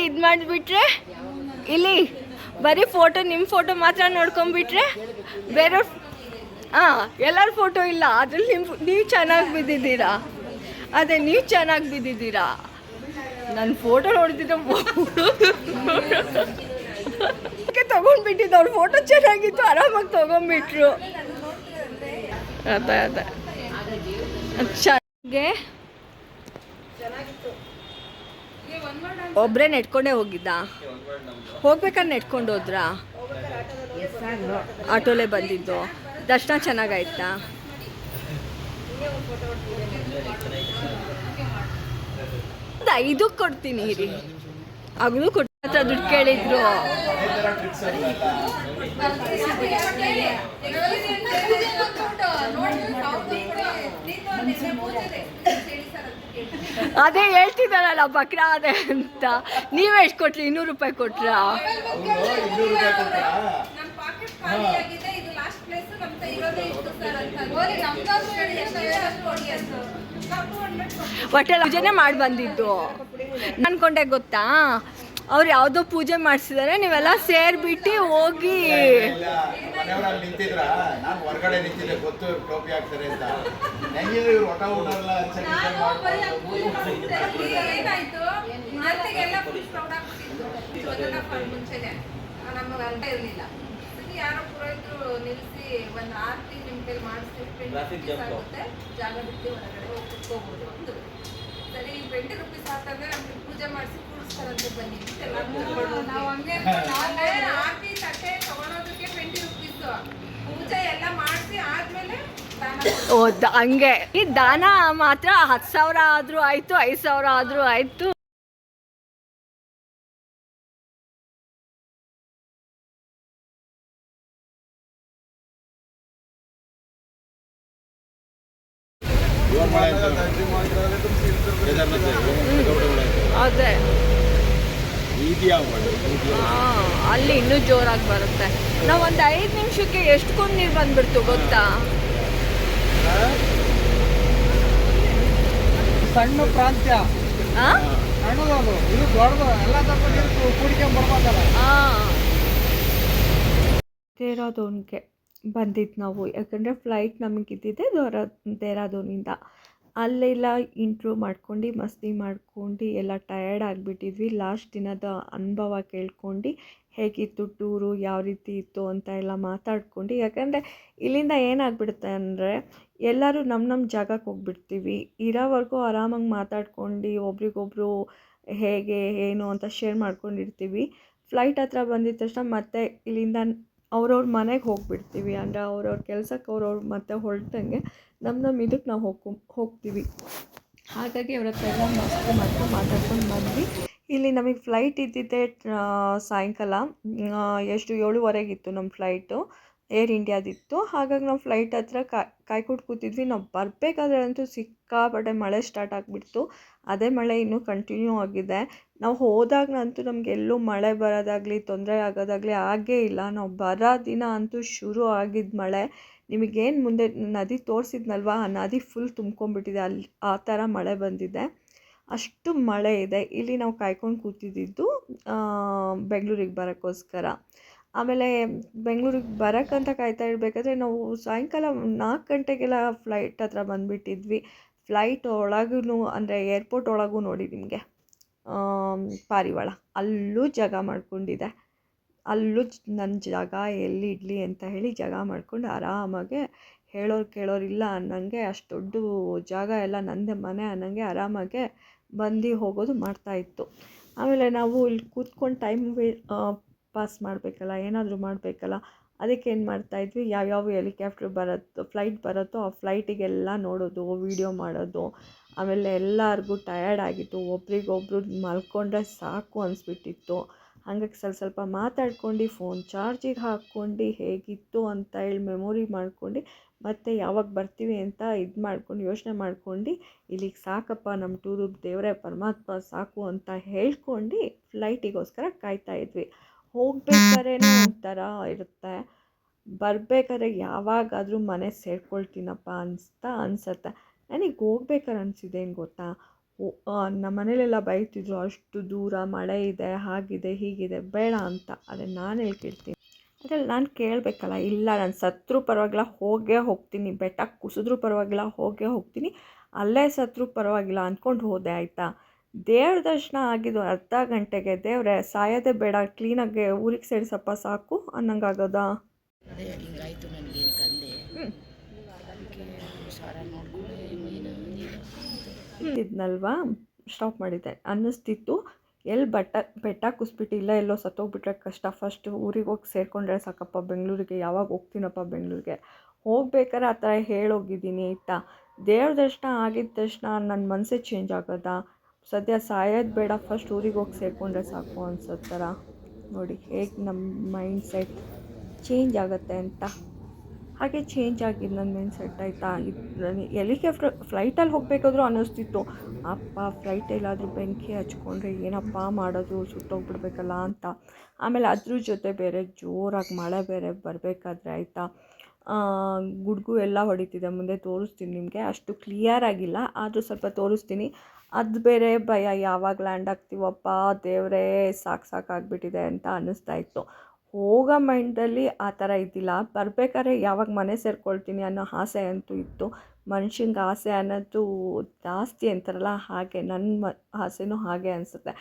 ಇದು ಮಾಡಿಬಿಟ್ರೆ ಇಲ್ಲಿ ಬರೀ ಫೋಟೋ, ನಿಮ್ಮ ಫೋಟೋ ಮಾತ್ರ ನೋಡ್ಕೊಂಬಿಟ್ರೆ ಬೇರೆಯವ್ರ ಎಲ್ಲರ ಫೋಟೋ ಇಲ್ಲ. ಅದ್ರಲ್ಲಿ ನೀವು ಚೆನ್ನಾಗಿ ಬಿದ್ದಿದ್ದೀರಾ. ಅದೇ ನೀವು ಚೆನ್ನಾಗಿ ಬಿದ್ದಿದ್ದೀರಾ. ನನ್ನ ಫೋಟೋ ನೋಡ್ತಿದ್ದೆ ತೊಗೊಂಡ್ಬಿಟ್ಟಿದ್ದು. ಅವ್ರ ಫೋಟೋ ಚೆನ್ನಾಗಿತ್ತು, ಆರಾಮಾಗಿ ತೊಗೊಂಡ್ಬಿಟ್ರು. ಅದೇ ಚೆನ್ನಾಗೆ ಒಬ್ಬರೇ ನೆಟ್ಕೊಂಡೇ ಹೋಗಿದ್ದ? ಹೋಗ್ಬೇಕಾದ್ರೆ ನೆಟ್ಕೊಂಡು ಹೋದ್ರಾ? ಆಟೋಲೇ ಬಂದಿದ್ದು. ದರ್ಶನ ಚೆನ್ನಾಗಾಯ್ತಾ? ಇದಕ್ಕೆ ಕೊಡ್ತೀನಿ ಇರಿ. ಆಗಲೂ ಕೊಟ್ಟು ಹತ್ರ ದುಡ್ಡು ಕೇಳಿದ್ರು. ಅದೇ ಹೇಳ್ತಿದ್ದಾರಲ್ಲ ಬಕ್ರ ಅದೇ ಅಂತ. ನೀವೇ ಎಷ್ಟು ಕೊಟ್ರಿ? 200 ರೂಪಾಯಿ ಕೊಟ್ರಾ? ಹೋಟೆಲ್ ಪೂಜೆನೇ ಮಾಡಿ ಬಂದಿದ್ದು ಅನ್ಕೊಂಡೆ ಗೊತ್ತಾ, ಅವ್ರು ಯಾವುದೋ ಪೂಜೆ ಮಾಡಿಸಿದ್ದಾರೆ, ನೀವೆಲ್ಲ ಸೇರಿಬಿಟ್ಟು ಹೋಗಿ ಮನೆಯವ್ರಲ್ಲಿ ನಿಂತಿದ್ರ ನಾನು ಹೊರಗಡೆ ನಿಂತಿದ್ದೆ, ಗೊತ್ತು ಇವ್ರು ಟೋಪಿ ಹಾಕ್ತಾರೆ ಅಂತ. ಹೆಂಗಿದ್ರೆ ಇವ್ರು ಹೊಟ ಊಟಲ್ಲ ಮುಂಚೆನೆ ನಮಗೆ ಅರ್ಥ ಇರಲಿಲ್ಲ. ಯಾರೋ ಪುರೋಹಿತರು ನಿಲ್ಲಿಸಿ ಒಂದು ಆರತಿ ನಿಮ್ಮ ಕೈಲಿ ಮಾಡಿಸ್ತೀವಿ, ಆಗುತ್ತೆ ಜಾಗ ಬಿಟ್ಟು ಹೊರಗಡೆ ಹೋಗಿ ಕುತ್ಕೋಬೋದು ಒಂದು ಸರಿ. ₹20 ಹಾಕಂದ್ರೆ ನಮ್ಗೆ ಪೂಜೆ ಮಾಡಿಸಿ ಕೂಡಿಸ್ತಾರಂತೆ ಬನ್ನಿ. ನಾವು ಹಂಗೆ ಆರತಿ ತಟ್ಟೆ ತಗೊಳೋದಕ್ಕೆ ₹20, ಪೂಜೆ ಎಲ್ಲ ಮಾಡಿಸಿ ಆದ್ಮೇಲೆ ಹಂಗೆ ಈ ದಾನ ಮಾತ್ರ 10,000 ಆದರೂ ಆಯಿತು, 5,000 ಆದರೂ ಆಯಿತು. ಅದೇ ಅಲ್ಲಿ ಇನ್ನೂ ಜೋರಾಗಿ ಬರುತ್ತೆ. ನಾವು ಒಂದು 5 ನಿಮಿಷಕ್ಕೆ ಎಷ್ಟು ಕೊಂಡು ನೀರು ಬಂದ್ಬಿಡ್ತು ಗೊತ್ತಾ. ಸಣ್ಣ ಪ್ರಾಂತ್ಯ ಸಣ್ಣದು, ಇದು ದೊಡ್ಡದು, ಎಲ್ಲ ತಗೊಂಡು ಕೂಡಿಕೊಂಡ್ಬರ್ಬೋದಲ್ಲ. ದೇಹರಾದೂನ್ಗೆ ಬಂದಿದ್ದು ನಾವು, ಯಾಕಂದರೆ ಫ್ಲೈಟ್ ನಮಗಿದ್ದಿದ್ದೆ ದೇಹರಾದೂನಿಂದ. ಅಲ್ಲೆಲ್ಲ ಇಂಟ್ರೂ ಮಾಡ್ಕೊಂಡು ಮಸ್ತಿ ಮಾಡ್ಕೊಂಡು ಎಲ್ಲ ಟಯರ್ಡ್ ಆಗಿಬಿಟ್ಟಿದ್ವಿ. ಲಾಸ್ಟ್ ದಿನದ ಅನುಭವ ಕೇಳ್ಕೊಂಡು ಹೇಗಿತ್ತು ಟೂರು, ಯಾವ ರೀತಿ ಇತ್ತು ಅಂತ ಎಲ್ಲ ಮಾತಾಡ್ಕೊಂಡು, ಯಾಕಂದರೆ ಇಲ್ಲಿಂದ ಏನಾಗ್ಬಿಡುತ್ತೆ ಅಂದರೆ ಎಲ್ಲರೂ ನಮ್ಮ ಜಾಗಕ್ಕೆ ಹೋಗ್ಬಿಡ್ತೀವಿ. ಇರೋವರೆಗೂ ಆರಾಮಾಗಿ ಮಾತಾಡ್ಕೊಂಡು ಒಬ್ರಿಗೊಬ್ರು ಹೇಗೆ ಏನು ಅಂತ ಶೇರ್ ಮಾಡ್ಕೊಂಡಿರ್ತೀವಿ. ಫ್ಲೈಟ್ ಹತ್ರ ಬಂದಿದ ತಕ್ಷಣ ಮತ್ತೆ ಇಲ್ಲಿಂದ ಅವ್ರವ್ರ ಮನೆಗೆ ಹೋಗಿಬಿಡ್ತೀವಿ. ಅಂದರೆ ಅವ್ರವ್ರ ಕೆಲಸಕ್ಕೆ ಅವ್ರವ್ರು ಮತ್ತೆ ಹೊರಟಂಗೆ ನಮ್ಮ ಇದಕ್ಕೆ ನಾವು ಹೋಗ್ತೀವಿ. ಹಾಗಾಗಿ ಅವ್ರ ಹತ್ರ ಎಲ್ಲ ಮಸ್ತಿ ಮಾತಾಡ್ಕೊಂಡು ಬಂದ್ವಿ. ಇಲ್ಲಿ ನಮಗೆ ಫ್ಲೈಟ್ ಇದ್ದಿದ್ದೆ ಸಾಯಂಕಾಲ ಎಷ್ಟು 7:15 ನಮ್ಮ ಫ್ಲೈಟು, ಏರ್ ಇಂಡಿಯಾದಿತ್ತು. ಹಾಗಾಗಿ ನಾವು ಫ್ಲೈಟ್ ಹತ್ರ ಕಾಯ್ಕೊಂಡು ಕೂತಿದ್ವಿ. ನಾವು ಬರಬೇಕಾದ್ರೆ ಅಂತೂ ಸಿಕ್ಕಾಪಟ್ಟೆ ಮಳೆ ಸ್ಟಾರ್ಟ್ ಆಗಿಬಿಡ್ತು. ಅದೇ ಮಳೆ ಇನ್ನೂ ಕಂಟಿನ್ಯೂ ಆಗಿದೆ. ನಾವು ಹೋದಾಗಂತೂ ನಮಗೆಲ್ಲೂ ಮಳೆ ಬರೋದಾಗಲಿ ತೊಂದರೆ ಆಗೋದಾಗಲಿ ಆಗೇ ಇಲ್ಲ. ನಾವು ಬರೋ ದಿನ ಅಂತೂ ಶುರು ಆಗಿದ್ದ ಮಳೆ. ನಿಮಗೇನು ಮುಂದೆ ನದಿ ತೋರಿಸಿದ್ನಲ್ವ, ಆ ನದಿ ಫುಲ್ ತುಂಬ್ಕೊಂಡ್ಬಿಟ್ಟಿದೆ. ಅಲ್ಲಿ ಆ ಥರ ಮಳೆ ಬಂದಿದೆ, ಅಷ್ಟು ಮಳೆ ಇದೆ. ಇಲ್ಲಿ ನಾವು ಕಾಯ್ಕೊಂಡು ಕೂತಿದ್ದಿದ್ದು ಬೆಂಗಳೂರಿಗೆ ಬರೋಕ್ಕೋಸ್ಕರ. ಆಮೇಲೆ ಬೆಂಗಳೂರಿಗೆ ಬರೋಕ್ಕಂತ ಕಾಯ್ತಾ ಇರಬೇಕಾದ್ರೆ ನಾವು ಸಾಯಂಕಾಲ 4 ಗಂಟೆಗೆಲ್ಲ ಫ್ಲೈಟ್ ಹತ್ರ ಬಂದುಬಿಟ್ಟಿದ್ವಿ. ಫ್ಲೈಟ್ ಒಳಗೂ ಅಂದರೆ ಏರ್ಪೋರ್ಟ್ ಒಳಗೂ ನೋಡಿ ನಿಮಗೆ ಪಾರಿವಾಳ ಅಲ್ಲೂ ಜಾಗ ಮಾಡ್ಕೊಂಡಿದೆ. ಅಲ್ಲೂ ನನ್ನ ಜಾಗ ಎಲ್ಲಿ ಇಡಲಿ ಅಂತ ಹೇಳಿ ಜಾಗ ಮಾಡ್ಕೊಂಡು ಆರಾಮಾಗೆ ಹೇಳೋರು ಕೇಳೋರಿಲ್ಲ ಅನ್ನಂಗೆ ಅಷ್ಟು ದೊಡ್ಡ ಜಾಗ ಎಲ್ಲ ನನ್ನದೇ ಮನೆ ಅನ್ನಂಗೆ ಆರಾಮಾಗೆ ಬಂದು ಹೋಗೋದು ಮಾಡ್ತಾಯಿತ್ತು. ಆಮೇಲೆ ನಾವು ಇಲ್ಲಿ ಕೂತ್ಕೊಂಡು ಟೈಮ್ ಪಾಸ್ ಮಾಡಬೇಕಲ್ಲ, ಏನಾದರೂ ಮಾಡಬೇಕಲ್ಲ, ಅದಕ್ಕೆ ಏನು ಮಾಡ್ತಾಯಿದ್ವಿ, ಯಾವ್ಯಾವ ಹೆಲಿಕಾಪ್ಟರ್ ಫ್ಲೈಟ್ ಬರುತ್ತೋ ಆ ಫ್ಲೈಟಿಗೆಲ್ಲ ನೋಡೋದು, ವೀಡಿಯೋ ಮಾಡೋದು. ಆಮೇಲೆ ಎಲ್ಲರಿಗೂ ಟಯರ್ಡ್ ಆಗಿತ್ತು, ಒಬ್ರಿಗೊಬ್ರು ಮಲ್ಕೊಂಡ್ರೆ ಸಾಕು ಅನಿಸ್ಬಿಟ್ಟಿತ್ತು. ಹಾಗಾಗಿ ಸ್ವಲ್ಪ ಮಾತಾಡ್ಕೊಂಡು ಫೋನ್ ಚಾರ್ಜಿಗೆ ಹಾಕ್ಕೊಂಡು ಹೇಗಿತ್ತು ಅಂತ ಹೇಳಿ ಮೆಮೊರಿ ಮಾಡ್ಕೊಂಡು ಮತ್ತು ಯಾವಾಗ ಬರ್ತೀವಿ ಅಂತ ಮಾಡ್ಕೊಂಡು ಯೋಚನೆ ಮಾಡ್ಕೊಂಡು ಇಲ್ಲಿಗೆ ಸಾಕಪ್ಪ ನಮ್ಮ ಟೂರು, ದೇವರೇ ಪರಮಾತ್ಮ ಸಾಕು ಅಂತ ಹೇಳ್ಕೊಂಡು ಫ್ಲೈಟಿಗೋಸ್ಕರ ಕಾಯ್ತಾಯಿದ್ವಿ. ಹೋಗ್ಬೇಕಾದ್ರೇನೋ ಒಂಥರ ಇರುತ್ತೆ, ಬರಬೇಕಾದ್ರೆ ಯಾವಾಗಾದರೂ ಮನೆ ಸೇರ್ಕೊಳ್ತೀನಪ್ಪ ಅನಿಸುತ್ತೆ. ನನಗೆ ಹೋಗ್ಬೇಕಾದ್ರೆ ಅನಿಸಿದೆ ಏನು ಗೊತ್ತಾ, ನಮ್ಮ ಮನೇಲೆಲ್ಲ ಬೈತಿದ್ರು, ಅಷ್ಟು ದೂರ ಮಳೆ ಇದೆ, ಹಾಗಿದೆ ಹೀಗಿದೆ ಬೇಡ ಅಂತ. ಆದರೆ ನಾನು ಹೇಳ್ಕಿರ್ತೀನಿ, ಅದ್ರಲ್ಲಿ ನಾನು ಕೇಳಬೇಕಲ್ಲ. ಇಲ್ಲ, ನಾನು ಸತ್ರೂ ಪರವಾಗಿಲ್ಲ ಹೋಗೇ ಹೋಗ್ತೀನಿ, ಬೆಟ್ಟ ಕುಸಿದ್ರೂ ಪರವಾಗಿಲ್ಲ ಹೋಗೇ ಹೋಗ್ತೀನಿ, ಅಲ್ಲೇ ಸತ್ರೂ ಪರವಾಗಿಲ್ಲ ಅಂದ್ಕೊಂಡು ಹೋದೆ ಆಯಿತಾ. ದೇವ್ರ ದರ್ಶನ ಆಗಿದ್ದು ಅರ್ಧ ಗಂಟೆಗೆ ದೇವ್ರೆ ಸಾಯೋದೇ ಬೇಡ, ಕ್ಲೀನಾಗೆ ಊರಿಗೆ ಸೇರಿಸಪ್ಪ ಸಾಕು ಅನ್ನಂಗಾಗೋದಾ. ಅದೇ ಹಿಂಗಾಯ್ತು ನನಗೆ ಅಂತಂದೆ. ಹುಷಾರ ಇದ್ನಲ್ವಾ ಸ್ಟಾಪ್ ಮಾಡಿದ್ದೆ ಅನ್ನಿಸ್ತಿತ್ತು. ಎಲ್ಲಿ ಬೆಟ್ಟ ಕುಸ್ಬಿಟ್ಟು ಇಲ್ಲ ಎಲ್ಲೋ ಸತ್ತೋಗ್ಬಿಟ್ರೆ ಕಷ್ಟ. ಫಸ್ಟ್ ಊರಿಗೆ ಹೋಗಿ ಸೇರಿಕೊಂಡ್ರೆ ಸಾಕಪ್ಪ ಬೆಂಗಳೂರಿಗೆ, ಯಾವಾಗ ಹೋಗ್ತೀನಪ್ಪ ಬೆಂಗಳೂರಿಗೆ. ಹೋಗ್ಬೇಕಾದ್ರೆ ಆ ಥರ ಹೇಳೋಗಿದ್ದೀನಿ ಆಯಿತಾ. ದೇವ್ರ ದರ್ಶನ ಆಗಿದ್ದ ತಕ್ಷಣ ನನ್ನ ಮನಸ್ಸೇ ಚೇಂಜ್ ಆಗೋದಾ. ಸದ್ಯ ಸಾಯೋದು ಬೇಡ, ಫಸ್ಟ್ ಊರಿಗೆ ಹೋಗಿ ಸೇರಿಕೊಂಡ್ರೆ ಸಾಕು ಅನ್ಸೋ ಥರ. ನೋಡಿ ಹೇಗೆ ನಮ್ಮ ಮೈಂಡ್ ಸೆಟ್ ಚೇಂಜ್ ಆಗುತ್ತೆ ಅಂತ. ಹಾಗೆ ಚೇಂಜ್ ಆಗಿದ್ದು ನನ್ನ ಮೈಂಡ್ ಸೆಟ್ ಆಯಿತಾ. ಫ್ಲೈಟಲ್ಲಿ ಹೋಗಬೇಕಾದ್ರೂ ಅನ್ನಿಸ್ತಿತ್ತು, ಅಪ್ಪ ಫ್ಲೈಟ್ ಎಲ್ಲಾದರೂ ಬೆಂಕಿ ಹಚ್ಕೊಂಡ್ರೆ ಏನಪ್ಪ ಮಾಡೋದು, ಸುಟ್ಟೋಗ್ಬಿಡ್ಬೇಕಲ್ಲ ಅಂತ. ಆಮೇಲೆ ಅದ್ರ ಜೊತೆ ಬೇರೆ ಜೋರಾಗಿ ಮಳೆ ಬೇರೆ ಬರಬೇಕಾದ್ರೆ ಆಯಿತಾ, ಗುಡುಗು ಎಲ್ಲ ಹೊಡಿತಿದೆ. ಮುಂದೆ ತೋರಿಸ್ತೀನಿ ನಿಮಗೆ, ಅಷ್ಟು ಕ್ಲಿಯರ್ ಆಗಿಲ್ಲ, ಆದರೂ ಸ್ವಲ್ಪ ತೋರಿಸ್ತೀನಿ. ಅದು ಬೇರೆ ಭಯ, ಯಾವಾಗ ಲ್ಯಾಂಡ್ ಆಗ್ತೀವಪ್ಪ ದೇವರೇ, ಸಾಕಾಗ್ಬಿಟ್ಟಿದೆ ಅಂತ ಅನ್ನಿಸ್ತಾ ಇತ್ತು. ಹೋಗೋ ಮೈಂಡಲ್ಲಿ ಆ ಥರ ಇದ್ದಿಲ್ಲ, ಬರಬೇಕಾದ್ರೆ ಯಾವಾಗ ಮನೆ ಸೇರ್ಕೊಳ್ತೀನಿ ಅನ್ನೋ ಆಸೆ ಅಂತೂ ಇತ್ತು. ಮನುಷ್ಯಂಗೆ ಆಸೆ ಅನ್ನೋದು ಜಾಸ್ತಿ ಅಂತಾರಲ್ಲ, ಹಾಗೆ ನನ್ನ ಆಸೆನೂ ಹಾಗೆ ಅನಿಸುತ್ತೆ.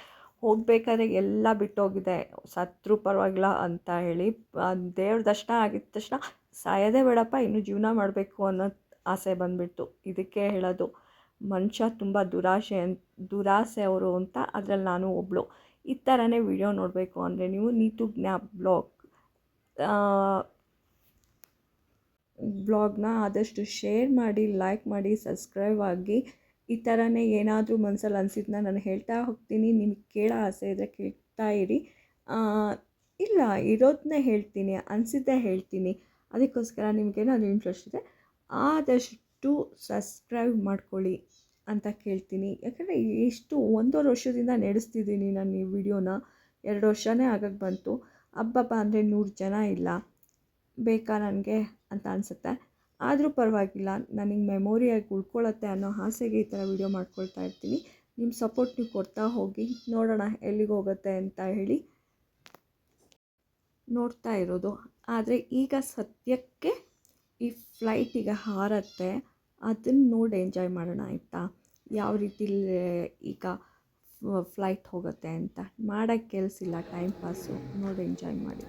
ಹೋಗಬೇಕಾದ್ರೆ ಎಲ್ಲ ಬಿಟ್ಟೋಗಿದೆ, ಸತ್ರೂ ಪರವಾಗಿಲ್ಲ ಅಂತ ಹೇಳಿ. ದೇವ್ರ ದರ್ಶನ ಆಗಿದ ತಕ್ಷಣ ಸಾಯೋದೇ ಬೇಡಪ್ಪ, ಇನ್ನೂ ಜೀವನ ಮಾಡಬೇಕು ಅನ್ನೋ ಆಸೆ ಬಂದುಬಿಡ್ತು. ಇದಕ್ಕೆ ಹೇಳೋದು ಮನುಷ್ಯ ತುಂಬ ದುರಾಸೆ ಅವರು ಅಂತ. ಅದರಲ್ಲಿ ನಾನು ಒಬ್ಬಳು. ಈ ಥರನೇ ವಿಡಿಯೋ ನೋಡಬೇಕು ಅಂದರೆ ನೀವು ನೀತು ಜ್ಞಾ ಬ್ಲಾಗ್ನ ಆದಷ್ಟು ಶೇರ್ ಮಾಡಿ, ಲೈಕ್ ಮಾಡಿ, ಸಬ್ಸ್ಕ್ರೈಬ್ ಆಗಿ. ಈ ಥರನೇ ಏನಾದರೂ ಮನಸ್ಸಲ್ಲಿ ಅನಿಸಿದ್ದನ್ನ ನಾನು ಹೇಳ್ತಾ ಹೋಗ್ತೀನಿ. ನಿಮಗೆ ಕೇಳೋ ಆಸೆ ಇದ್ದರೆ ಕೇಳ್ತಾ ಇರಿ. ಇಲ್ಲ, ಇರೋದನ್ನೇ ಹೇಳ್ತೀನಿ, ಅನಿಸಿದ್ದೇ ಹೇಳ್ತೀನಿ. ಅದಕ್ಕೋಸ್ಕರ ನಿಮಗೇನಾದರೂ ಇಂಟ್ರೆಸ್ಟ್ ಇದೆ ಆದಷ್ಟು ಸಬ್ಸ್ಕ್ರೈಬ್ ಮಾಡ್ಕೊಳ್ಳಿ ಅಂತ ಕೇಳ್ತೀನಿ. ಯಾಕಂದರೆ ಎಷ್ಟು 1.5 ವರ್ಷದಿಂದ ನಡೆಸ್ತಿದ್ದೀನಿ ನಾನು ಈ ವಿಡಿಯೋನ. 2 ವರ್ಷನೇ ಆಗಕ್ಕೆ ಬಂತು. ಹಬ್ಬಬ್ಬ ಅಂದರೆ 100 ಜನ ಇಲ್ಲ, ಬೇಕಾ ನನಗೆ ಅಂತ ಅನಿಸುತ್ತೆ. ಆದರೂ ಪರವಾಗಿಲ್ಲ, ನನಗೆ ಮೆಮೊರಿಯಾಗಿ ಉಳ್ಕೊಳ್ಳುತ್ತೆ ಅನ್ನೋ ಆಸೆಗೆ ಈ ಥರ ವಿಡಿಯೋ ಮಾಡ್ಕೊಳ್ತಾ ಇರ್ತೀನಿ. ನಿಮ್ಮ ಸಪೋರ್ಟ್ ನೀವು ಕೊಡ್ತಾ ಹೋಗಿ, ನೋಡೋಣ ಎಲ್ಲಿಗೆ ಹೋಗುತ್ತೆ ಅಂತ ಹೇಳಿ ನೋಡ್ತಾ ಇರೋದು. ಆದರೆ ಈಗ ಸದ್ಯಕ್ಕೆ ಈ ಫ್ಲೈಟ್ ಈಗ ಹಾರತ್ತೆ, ಅದನ್ನು ನೋಡಿ ಎಂಜಾಯ್ ಮಾಡೋಣ ಆಯಿತಾ. ಯಾವ ರೀತಿ ಈಗ ಫ್ಲೈಟ್ ಹೋಗುತ್ತೆ ಅಂತ ಮಾಡೋಕ್ಕೆ ಕೆಲಸ ಇಲ್ಲ, ಟೈಮ್ ಪಾಸು, ನೋಡಿ ಎಂಜಾಯ್ ಮಾಡಿ.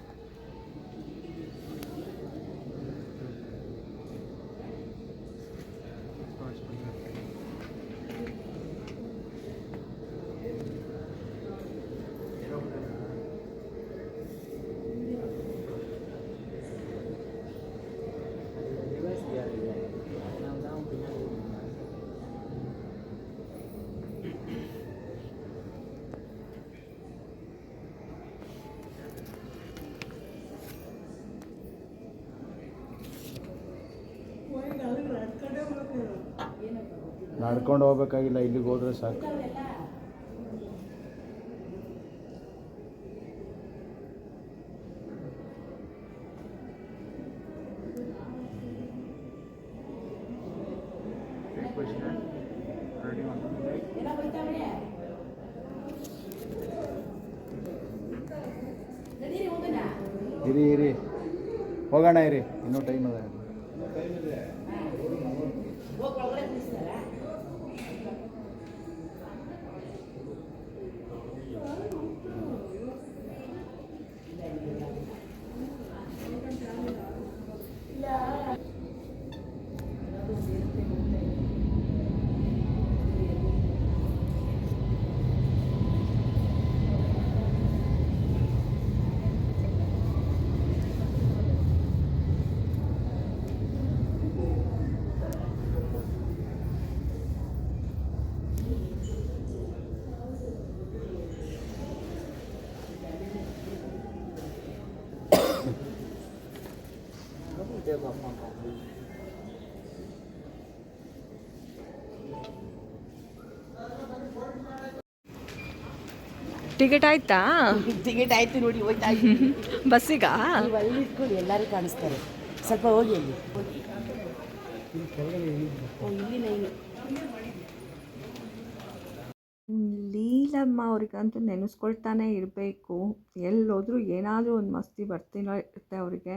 ನಡ್ಕೊಂಡು ಹೋಗ್ಬೇಕಾಗಿಲ್ಲ, ಇಲ್ಲಿಗೆ ಹೋದ್ರೆ ಸಾಕು. ಇರಿ ಹೋಗೋಣ, ಇರಿ, ಇನ್ನೂ ಟೈಮ್ ಅದ. ಟಿಕೆಟ್ ಆಯ್ತಾ? ಟಿಕೆಟ್ ಆಯ್ತು ನೋಡಿ, ಹೋಯ್ತಾ ಬಸ್ಸಿಗ? ನೀವು ಅಲ್ಲಿ ಇಟ್ಕೊಳ್ಳಿ, ಎಲ್ಲರೂ ಕಾಣಿಸ್ತಾರೆ. ಸ್ವಲ್ಪ ಹೋಗಿ ಅಲ್ಲಿ ಹೋಗಿ. ಇಲ್ಲಿ ನೈನು ಲೀಲಮ್ಮ ಅವ್ರಿಗಂತೂ ನೆನೆಸ್ಕೊಳ್ತಾನೆ ಇರಬೇಕು. ಎಲ್ಲೋದ್ರೂ ಏನಾದರೂ ಒಂದು ಮಸ್ತಿ ಬರ್ತಿರೋ ಇರುತ್ತೆ ಅವರಿಗೆ,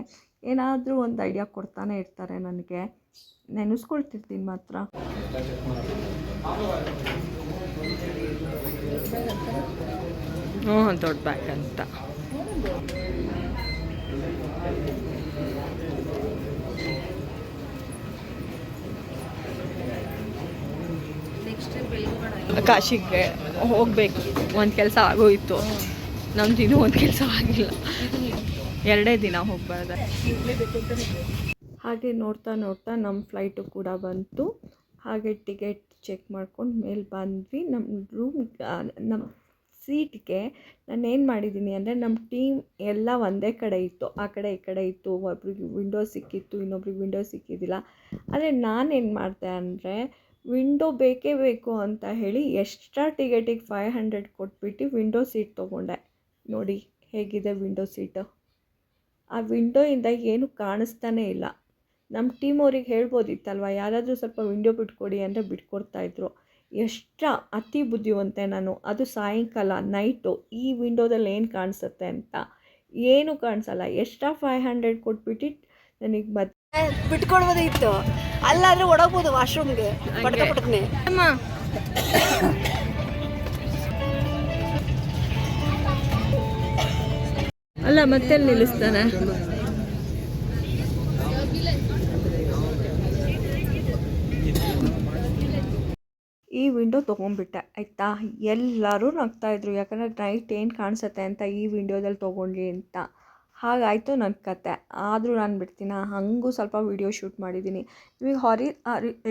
ಏನಾದರೂ ಒಂದು ಐಡಿಯಾ ಕೊಡ್ತಾನೆ ಇರ್ತಾರೆ. ನನಗೆ ನೆನೆಸ್ಕೊಳ್ತಿರ್ತೀನಿ ಮಾತ್ರ. ದೊಡ್ಡ ಬ್ಯಾಗ್ ಅಂತ. ಕಾಶಿಗೆ ಹೋಗಬೇಕು, ಒಂದು ಕೆಲಸ ಆಗೋಯಿತು ನಮ್ದು. ಇನ್ನೂ ಒಂದು ಕೆಲಸ ಆಗಿಲ್ಲ, 2 ದಿನ ಹೋಗ್ಬಾರ್ದು. ಹಾಗೆ ನೋಡ್ತಾ ನೋಡ್ತಾ ನಮ್ಮ ಫ್ಲೈಟು ಕೂಡ ಬಂತು. ಹಾಗೆ ಟಿಕೆಟ್ ಚೆಕ್ ಮಾಡ್ಕೊಂಡು ಮೇಲೆ ಬಂದ್ವಿ. ನಮ್ಮ ಸೀಟ್ಗೆ ನಾನೇನು ಮಾಡಿದ್ದೀನಿ ಅಂದರೆ, ನಮ್ಮ ಟೀಮ್ ಎಲ್ಲ ಒಂದೇ ಕಡೆ ಇತ್ತು, ಆ ಕಡೆ ಈ ಕಡೆ ಇತ್ತು. ಒಬ್ರಿಗೆ ವಿಂಡೋ ಸಿಕ್ಕಿತ್ತು, ಇನ್ನೊಬ್ರಿಗೆ ವಿಂಡೋ ಸಿಕ್ಕಿದ್ದಿಲ್ಲ. ಆದರೆ ನಾನೇನು ಮಾಡಿದೆ ಅಂದರೆ, ವಿಂಡೋ ಬೇಕೇ ಬೇಕು ಅಂತ ಹೇಳಿ ಎಕ್ಸ್ಟ್ರಾ ಟಿಕೆಟಿಗೆ 500 ಕೊಟ್ಬಿಟ್ಟು ವಿಂಡೋ ಸೀಟ್ ತೊಗೊಂಡೆ. ನೋಡಿ ಹೇಗಿದೆ ವಿಂಡೋ ಸೀಟು. ಆ ವಿಂಡೋಯಿಂದ ಏನು ಕಾಣಿಸ್ತಾನೇ ಇಲ್ಲ. ನಮ್ಮ ಟೀಮ್ ಅವ್ರಿಗೆ ಹೇಳ್ಬೋದಿತ್ತಲ್ವ, ಯಾರಾದರೂ ಸ್ವಲ್ಪ ವಿಂಡೋ ಬಿಟ್ಕೊಡಿ ಅಂದರೆ ಬಿಟ್ಕೊಡ್ತಾಯಿದ್ರು. ಅತಿ ಬುದ್ಧಿವಂತೆ ನಾನು. ಅದು ಸಾಯಂಕಾಲ ನೈಟು ಈ ವಿಂಡೋದಲ್ಲಿ ಏನು ಕಾಣಿಸುತ್ತೆ ಅಂತ. ಏನೂ ಕಾಣಿಸಲ್ಲ. 500 ಕೊಟ್ಬಿಟ್ಟು ನನಗೆ ಬಿಟ್ಕೊಡ್ಬೋದಿತ್ತು, ಅಲ್ಲಾದರೆ ಒಡಗ್ಬೋದು ವಾಶ್ರೂಮ್ಗೆ ಪಡ್ಕೊಬಿಡ್ತೀನಿ. ಅಲ್ಲ ಮತ್ತೆ ನಿಲ್ಲಿಸ್ತಾನೆ. ಈ ವಿಂಡೋ ತೊಗೊಂಡ್ಬಿಟ್ಟೆ ಆಯಿತಾ. ಎಲ್ಲರೂ ನಗ್ತಾಯಿದ್ರು, ಯಾಕಂದರೆ ನೈಟ್ ಏನು ಕಾಣಿಸುತ್ತೆ ಅಂತ ಈ ವಿಂಡೋದಲ್ಲಿ ತೊಗೊಂಡ್ಲಿ ಅಂತ. ಹಾಗಾಯಿತು ನನ್ನ ಕತೆ. ಆದರೂ ನಾನು ಬಿಡ್ತೀನ, ಹಾಗೂ ಸ್ವಲ್ಪ ವೀಡಿಯೋ ಶೂಟ್ ಮಾಡಿದ್ದೀನಿ. ನಿಮಗೆ